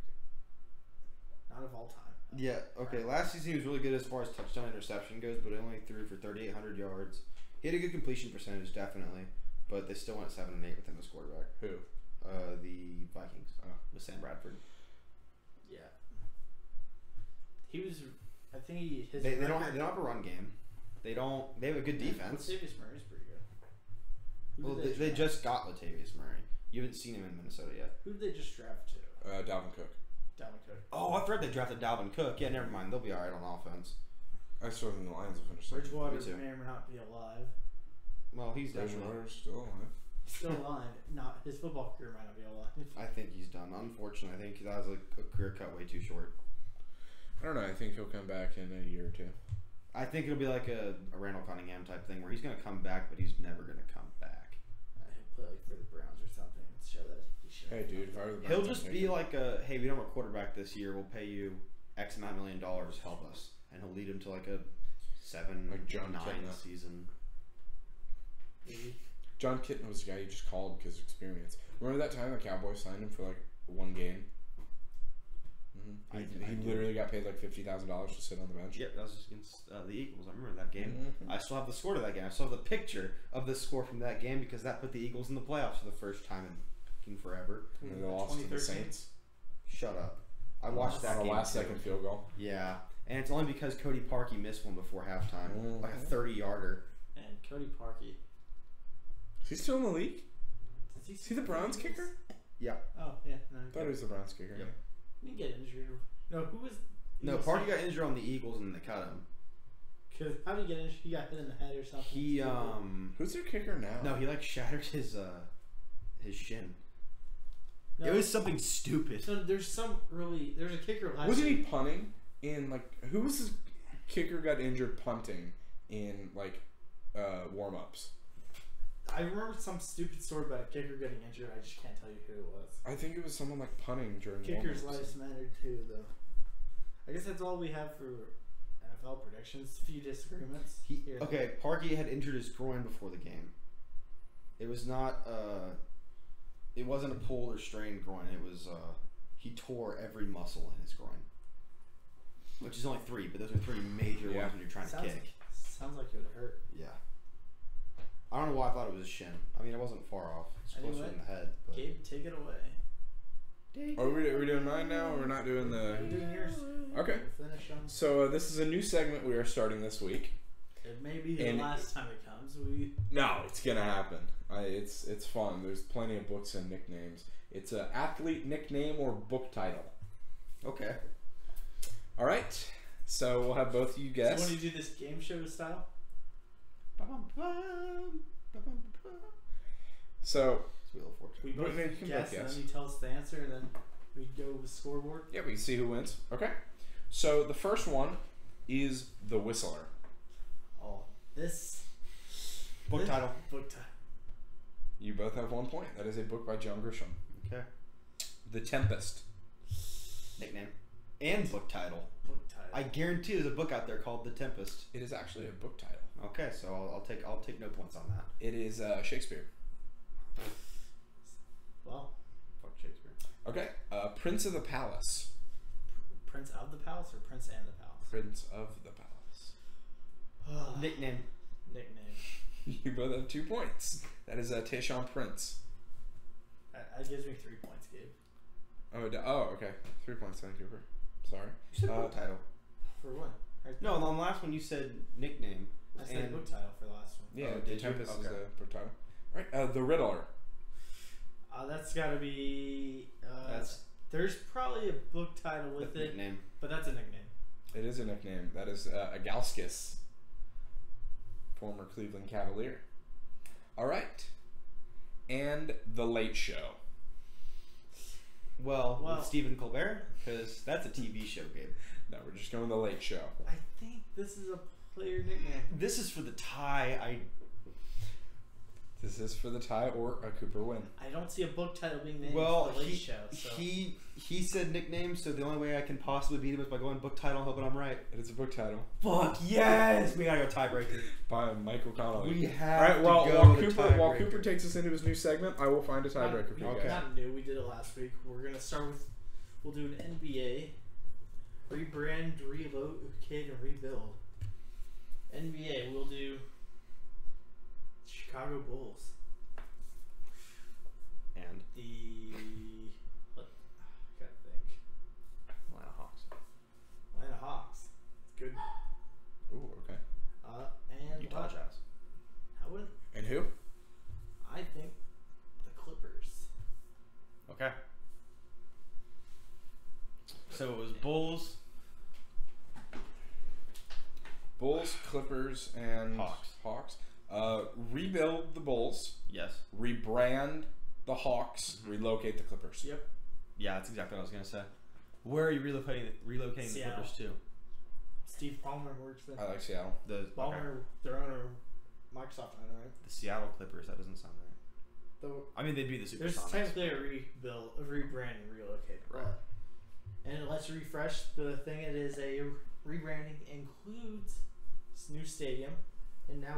[SPEAKER 2] not of all time.
[SPEAKER 3] Yeah. Okay. Last season he was really good as far as touchdown interception goes, but he only threw for 3,800 yards. He had a good completion percentage, definitely, but they still went 7-8 with him as quarterback.
[SPEAKER 1] Who?
[SPEAKER 3] The Vikings with Sam Bradford.
[SPEAKER 2] Yeah. He was. I think he. His
[SPEAKER 3] They don't have a run game. They don't. They have a good defense.
[SPEAKER 2] Latavius Murray's pretty good.
[SPEAKER 3] Well, they just got Latavius Murray. You haven't seen him in Minnesota yet.
[SPEAKER 2] Who did they just draft to?
[SPEAKER 1] Dalvin Cook.
[SPEAKER 2] Dalvin Cook.
[SPEAKER 3] Oh, I've heard they drafted Dalvin Cook. Yeah, never mind. They'll be all right on offense.
[SPEAKER 1] I still think the Lions will finish second.
[SPEAKER 2] Bridgewater
[SPEAKER 3] Me too.
[SPEAKER 2] may or may not be alive.
[SPEAKER 3] Well, he's definitely.
[SPEAKER 1] Bridgewater's still alive.
[SPEAKER 2] Still alive. Not his football career might not be alive.
[SPEAKER 3] I think he's done. Unfortunately, I think that was a career cut way too short.
[SPEAKER 1] I don't know. I think he'll come back in a year or two.
[SPEAKER 3] I think it'll be like a Randall Cunningham type thing where he's going to come back, but he's never going to come back.
[SPEAKER 2] He'll play like for the Browns or something and show that he should.
[SPEAKER 1] Hey, dude, if I were the
[SPEAKER 3] He'll
[SPEAKER 1] Browns,
[SPEAKER 3] just
[SPEAKER 1] I'd
[SPEAKER 3] be
[SPEAKER 1] take him.
[SPEAKER 3] like hey, we don't have a quarterback this year. We'll pay you X amount $1 million. Help us, and he'll lead him to like a 7-9
[SPEAKER 1] Like John Kitna.
[SPEAKER 3] season.
[SPEAKER 2] Maybe.
[SPEAKER 1] John Kitna was the guy you just called because of experience. Remember that time the Cowboys signed him for like one game? Mm-hmm. He literally got paid like $50,000 to sit on the bench.
[SPEAKER 3] Yep, that was against the Eagles. I remember that game.
[SPEAKER 1] Mm-hmm.
[SPEAKER 3] I still have the score to that game. I still have the picture of the score from that game because that put the Eagles in the playoffs for the first time in forever.
[SPEAKER 1] And they lost to the
[SPEAKER 2] 2013?
[SPEAKER 1] Saints.
[SPEAKER 3] Shut up. I watched that
[SPEAKER 1] on a
[SPEAKER 3] game
[SPEAKER 1] last
[SPEAKER 3] too.
[SPEAKER 1] second field goal.
[SPEAKER 3] Yeah, and it's only because Cody Parkey missed one before halftime,
[SPEAKER 1] Mm-hmm.
[SPEAKER 3] like a 30-yarder.
[SPEAKER 2] And Cody Parkey.
[SPEAKER 1] Is he still in the league?
[SPEAKER 2] Is
[SPEAKER 1] Is he the Browns kicker?
[SPEAKER 3] Yeah.
[SPEAKER 2] Oh yeah. No.
[SPEAKER 1] I thought he was the Browns kicker.
[SPEAKER 3] Yep.
[SPEAKER 2] He didn't get injured. No, who was?
[SPEAKER 3] No, Parkey got injured on the Eagles and they cut him.
[SPEAKER 2] Cause how did he get injured? He got hit in the head or something.
[SPEAKER 3] He
[SPEAKER 1] Who's their kicker now?
[SPEAKER 3] no, he like shattered his shin.
[SPEAKER 2] No,
[SPEAKER 3] It was something stupid.
[SPEAKER 2] So there's a kicker last
[SPEAKER 1] Wasn't he
[SPEAKER 2] year.
[SPEAKER 1] punting in like who was his kicker got injured punting in like warm ups?
[SPEAKER 2] I remember some stupid story about a kicker getting injured. I just can't tell you who it was.
[SPEAKER 1] I think it was someone like punting during
[SPEAKER 2] Kickers'
[SPEAKER 1] warm-ups.
[SPEAKER 2] lives matter too, though. I guess that's all we have for NFL predictions. A few disagreements. here.
[SPEAKER 3] Okay, Parkey had injured his groin before the game. It was not it wasn't a pulled or strained groin. It was he tore every muscle in his groin. Which is only 3, but those are 3 major ones when you're trying to kick.
[SPEAKER 2] Sounds like it would hurt.
[SPEAKER 3] Yeah. I don't know why I thought it was a shin. I mean, it wasn't far off. It's closer
[SPEAKER 2] Anyway,
[SPEAKER 3] in the head. But
[SPEAKER 2] Gabe, take it away.
[SPEAKER 1] Are we doing mine now? Or we're not doing the.
[SPEAKER 2] Are you doing yours?
[SPEAKER 1] Okay.
[SPEAKER 2] We'll finish on.
[SPEAKER 1] So this is a new segment we are starting this week.
[SPEAKER 2] It may be the
[SPEAKER 1] And-
[SPEAKER 2] last time it comes.
[SPEAKER 1] No, it's gonna happen. It's fun. There's plenty of books and nicknames. It's a athlete nickname or book title.
[SPEAKER 3] okay.
[SPEAKER 1] All right. So we'll have both of you
[SPEAKER 2] So
[SPEAKER 1] guess.
[SPEAKER 2] want to do this game show style?
[SPEAKER 1] So
[SPEAKER 3] It's Wheel of Fortune.
[SPEAKER 2] We both
[SPEAKER 1] Well, you can
[SPEAKER 2] guess,
[SPEAKER 1] both
[SPEAKER 2] and
[SPEAKER 1] guess.
[SPEAKER 2] then you tell us the answer, and then we go with scoreboard.
[SPEAKER 1] yeah, we can see who wins. Okay. So the first one is The Whistler.
[SPEAKER 2] Oh, this
[SPEAKER 3] Book title.
[SPEAKER 2] Book title.
[SPEAKER 1] You both have 1 point. That is a book by John Grisham.
[SPEAKER 3] Okay.
[SPEAKER 1] The Tempest.
[SPEAKER 3] Nickname. And book title.
[SPEAKER 2] Book title.
[SPEAKER 3] I guarantee there's a book out there called The Tempest.
[SPEAKER 1] It is actually a book title.
[SPEAKER 3] Okay, so I'll take no points on that.
[SPEAKER 1] It is Shakespeare.
[SPEAKER 2] Well,
[SPEAKER 3] Fuck Shakespeare.
[SPEAKER 1] Okay. Prince of the Palace.
[SPEAKER 2] Prince of the Palace or Prince and the Palace?
[SPEAKER 1] Prince of the Palace.
[SPEAKER 3] Nickname.
[SPEAKER 2] Nickname.
[SPEAKER 1] You both have 2 points. That is Tayshaun Prince.
[SPEAKER 2] That gives me 3 points, Gabe.
[SPEAKER 1] Oh, okay. 3 points, Vancouver. Sorry.
[SPEAKER 3] You said book title.
[SPEAKER 2] For what?
[SPEAKER 3] No, on the last one you said nickname.
[SPEAKER 2] I said
[SPEAKER 3] and
[SPEAKER 2] book title for the last one.
[SPEAKER 1] Yeah,
[SPEAKER 3] Oh,
[SPEAKER 1] The
[SPEAKER 3] did you?
[SPEAKER 1] Tempest is
[SPEAKER 3] Okay.
[SPEAKER 1] the book title. All right. The Riddler.
[SPEAKER 2] That's got to be.
[SPEAKER 3] That's
[SPEAKER 2] There's probably a book title with
[SPEAKER 3] the
[SPEAKER 2] it,
[SPEAKER 3] nickname.
[SPEAKER 2] but that's a nickname.
[SPEAKER 1] It is a nickname. That is Agalskis, former Cleveland Cavalier. All right. And The Late Show.
[SPEAKER 3] Well,
[SPEAKER 2] Well-
[SPEAKER 3] with Stephen Colbert, because that's a TV show, Gabe.
[SPEAKER 1] No, we're just going The Late Show.
[SPEAKER 2] I think this is a player nickname.
[SPEAKER 3] This is for the tie.
[SPEAKER 1] This is for the tie or a Cooper win.
[SPEAKER 2] I don't see a book title being named
[SPEAKER 3] Well,
[SPEAKER 2] for the Late Show. So.
[SPEAKER 3] he said nickname, so the only way I can possibly beat him is by going book title, hoping I'm right.
[SPEAKER 1] It is a book title
[SPEAKER 3] Fuck yes! We gotta go tiebreaker.
[SPEAKER 1] by Michael Connolly.
[SPEAKER 3] We have
[SPEAKER 1] All right.
[SPEAKER 3] to
[SPEAKER 1] Well,
[SPEAKER 3] go
[SPEAKER 1] while
[SPEAKER 3] with a
[SPEAKER 1] Cooper
[SPEAKER 3] tiebreaker.
[SPEAKER 1] takes us into his new segment, I will find a tiebreaker for you
[SPEAKER 3] Okay.
[SPEAKER 1] guys.
[SPEAKER 2] Not new. We did it last week. We're gonna start with. We'll do an NBA. Rebrand, relocate, and rebuild. NBA, we'll do Chicago Bulls.
[SPEAKER 3] And
[SPEAKER 2] What? I gotta think.
[SPEAKER 3] Atlanta Hawks.
[SPEAKER 2] Atlanta Hawks. Good.
[SPEAKER 1] Ooh, okay.
[SPEAKER 2] And
[SPEAKER 3] Utah Jazz.
[SPEAKER 2] I wouldn't.
[SPEAKER 1] And who?
[SPEAKER 2] I think the Clippers.
[SPEAKER 3] Okay. So it was Bulls,
[SPEAKER 1] Clippers, and
[SPEAKER 3] Hawks.
[SPEAKER 1] Rebuild the Bulls.
[SPEAKER 3] Yes.
[SPEAKER 1] Rebrand the Hawks. Relocate the Clippers.
[SPEAKER 2] Yep.
[SPEAKER 3] Yeah, that's exactly what I was gonna say. Where are you relocating the
[SPEAKER 2] Seattle.
[SPEAKER 3] Clippers to?
[SPEAKER 2] Steve Ballmer works there.
[SPEAKER 1] I like Seattle.
[SPEAKER 2] Ballmer, their owner, Microsoft owner, right?
[SPEAKER 3] The Seattle Clippers. That doesn't sound right. I mean, they'd be the Supersonics.
[SPEAKER 2] There's technically a rebuild, a rebrand, and relocate.
[SPEAKER 3] Right.
[SPEAKER 2] And let's refresh the thing. It is a rebranding includes this new stadium, and now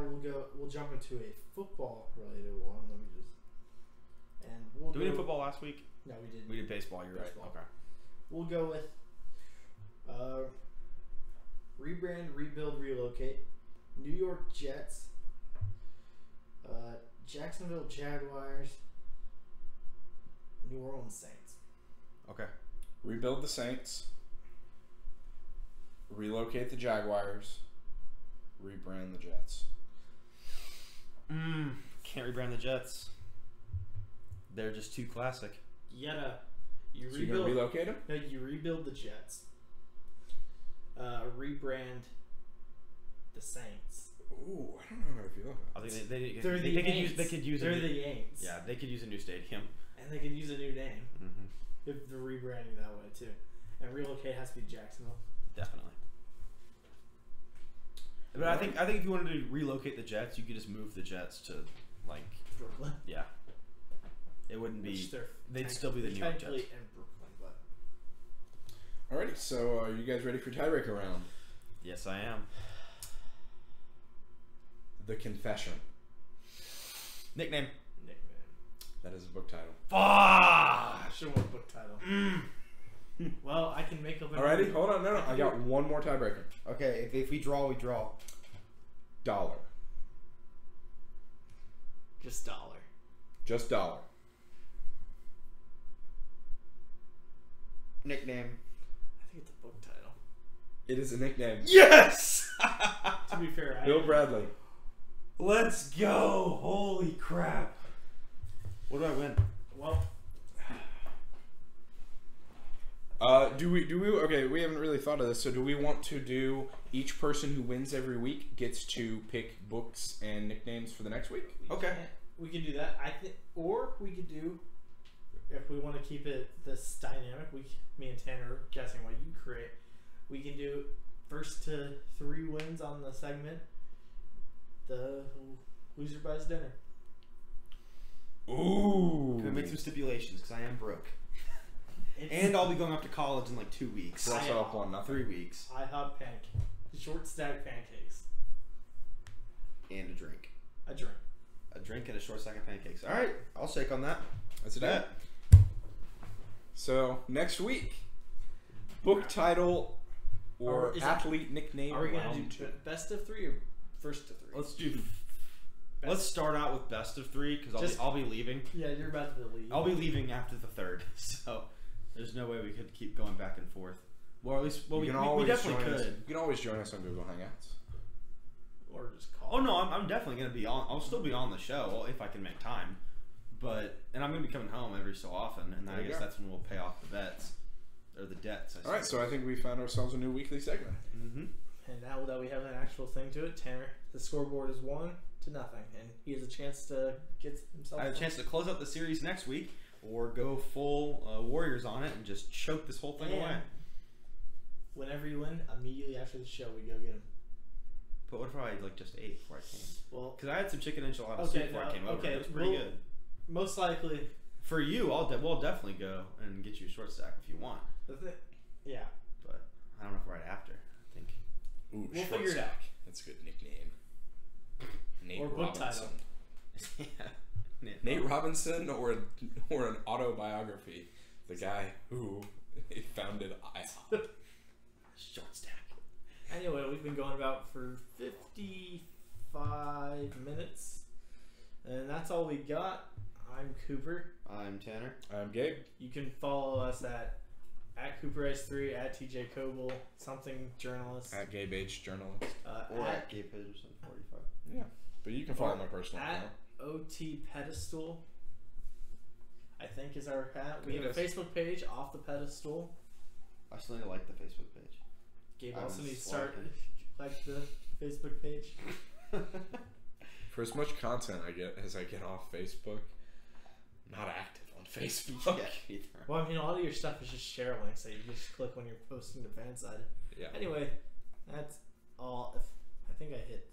[SPEAKER 2] we'll jump into a football related one. Let me just
[SPEAKER 3] Did we do football last week?
[SPEAKER 2] No, we didn't.
[SPEAKER 3] We did baseball. You're
[SPEAKER 2] Baseball.
[SPEAKER 3] right. Okay.
[SPEAKER 2] We'll go with rebrand, rebuild, relocate. New York Jets, Jacksonville Jaguars, New Orleans Saints.
[SPEAKER 3] Okay.
[SPEAKER 1] Rebuild the Saints. Relocate the Jaguars. Rebrand the Jets.
[SPEAKER 3] Can't rebrand the Jets. They're just too classic.
[SPEAKER 2] You
[SPEAKER 1] So you're gonna relocate them?
[SPEAKER 2] No, you rebuild the Jets. Rebrand the Saints.
[SPEAKER 1] Ooh, I don't know how I feel about
[SPEAKER 3] I
[SPEAKER 1] that.
[SPEAKER 3] think they
[SPEAKER 2] They're the Aints.
[SPEAKER 3] they could use
[SPEAKER 2] They're
[SPEAKER 3] a new,
[SPEAKER 2] the Aints.
[SPEAKER 3] yeah, they could use a new stadium.
[SPEAKER 2] And they could use a new name
[SPEAKER 3] Mm-hmm.
[SPEAKER 2] if they're rebranding that way too. And relocate has to be Jacksonville.
[SPEAKER 3] Definitely. But I think if you wanted to relocate the Jets, you could just move the Jets to like
[SPEAKER 2] Brooklyn.
[SPEAKER 3] yeah. It wouldn't be.
[SPEAKER 2] Which they're
[SPEAKER 3] They'd still be the New York Jets.
[SPEAKER 2] technically in Brooklyn, but
[SPEAKER 1] Alrighty, so are you guys ready for tiebreaker round?
[SPEAKER 3] Yes, I am.
[SPEAKER 1] The Confession.
[SPEAKER 3] Nickname.
[SPEAKER 1] That is a book title.
[SPEAKER 3] Fuck!
[SPEAKER 2] Show what book title. Well, I can make up.
[SPEAKER 1] Alrighty, hold on, no, I got one more tiebreaker.
[SPEAKER 3] Okay, if we draw, we draw.
[SPEAKER 1] Dollar.
[SPEAKER 2] Just dollar.
[SPEAKER 1] Just dollar.
[SPEAKER 3] Nickname.
[SPEAKER 2] I think it's a book title.
[SPEAKER 1] It is a nickname.
[SPEAKER 3] Yes!
[SPEAKER 2] To be fair,
[SPEAKER 1] Bill Bradley.
[SPEAKER 3] Let's go! Holy crap! What do I win?
[SPEAKER 2] Well,
[SPEAKER 1] Do we okay, we haven't really thought of this, so do we want to do each person who wins every week gets to pick books and nicknames for the next week?
[SPEAKER 3] Okay.
[SPEAKER 2] we can do that. I think, or we could do, if we want to keep it this dynamic, me and Tanner are guessing what you create. We can do first to 3 wins on the segment. The loser buys dinner.
[SPEAKER 1] Ooh.
[SPEAKER 3] Can we make some stipulations? Because I am broke. And I'll be going off to college in like 2 weeks.
[SPEAKER 1] Cross off one, not
[SPEAKER 3] 3 weeks.
[SPEAKER 2] IHOP pancake, short stack pancakes,
[SPEAKER 3] And a drink.
[SPEAKER 2] a drink.
[SPEAKER 3] A drink and a short stack of pancakes. All right, I'll shake on that.
[SPEAKER 1] That's it. So next week, book title or athlete nickname.
[SPEAKER 2] Are we gonna
[SPEAKER 1] round
[SPEAKER 2] do
[SPEAKER 1] 2.
[SPEAKER 2] best of 3 or first to 3?
[SPEAKER 3] Let's do. Let's start out with best of 3 because I'll be leaving.
[SPEAKER 2] Yeah, you're about to leave.
[SPEAKER 3] I'll be leaving after the 3rd, so there's no way we could keep going back and forth. Well, at least we definitely could.
[SPEAKER 1] You can always join us on Google Hangouts.
[SPEAKER 2] Or just call.
[SPEAKER 3] Oh no, I'm definitely gonna be on. I'll still be on the show if I can make time. And I'm gonna be coming home every so often, and I guess that's when we'll pay off the bets or the debts.
[SPEAKER 1] All right, so I think we found ourselves a new weekly segment.
[SPEAKER 3] Mm-hmm.
[SPEAKER 2] And now that we have an actual thing to it, Tanner, the scoreboard is 1-0, and he has a chance to get himself.
[SPEAKER 3] I have a chance to close out the series next week, or go full Warriors on it and just choke this whole thing away.
[SPEAKER 2] Whenever you win, immediately after the show, we go get him.
[SPEAKER 3] But what if I just ate before I came?
[SPEAKER 2] Well,
[SPEAKER 3] because I had some chicken enchiladas soup before I came over. It was pretty good.
[SPEAKER 2] Most likely.
[SPEAKER 3] For you, we'll definitely go and get you a short stack if you want.
[SPEAKER 2] Yeah.
[SPEAKER 3] But I don't know if right after. I think.
[SPEAKER 1] Ooh,
[SPEAKER 2] we'll
[SPEAKER 1] short
[SPEAKER 2] figure it out.
[SPEAKER 1] stack. That's a good nickname. Nate
[SPEAKER 2] or book
[SPEAKER 1] Robinson.
[SPEAKER 3] Yeah.
[SPEAKER 1] Nate Robinson or an autobiography. The guy who founded IHOP.
[SPEAKER 3] Short stack.
[SPEAKER 2] Anyway, we've been going about for 55 minutes. And that's all we got. I'm Cooper.
[SPEAKER 3] I'm Tanner.
[SPEAKER 1] I'm Gabe.
[SPEAKER 2] You can follow us at CooperS3, at TJ Coble, something journalist.
[SPEAKER 1] At Gabe H Journalist.
[SPEAKER 3] Or at Gabe Peterson 45.
[SPEAKER 1] Yeah. But you can follow my personal account.
[SPEAKER 2] At OT Pedestal, I think is our hat. We have
[SPEAKER 1] It
[SPEAKER 2] a
[SPEAKER 1] is.
[SPEAKER 2] Facebook page, Off the Pedestal.
[SPEAKER 3] I still need to like the Facebook page.
[SPEAKER 2] Gabe
[SPEAKER 3] I
[SPEAKER 2] also
[SPEAKER 3] was
[SPEAKER 2] needs to start
[SPEAKER 3] slacking.
[SPEAKER 2] like the Facebook page.
[SPEAKER 1] For as much content I get as I get off Facebook, I'm not active on Facebook.
[SPEAKER 3] Yeah, either.
[SPEAKER 2] Well, I mean, a lot of your stuff is just share links that you just click when you're posting to fan side.
[SPEAKER 1] Yeah.
[SPEAKER 2] Anyway, that's all. I think I hit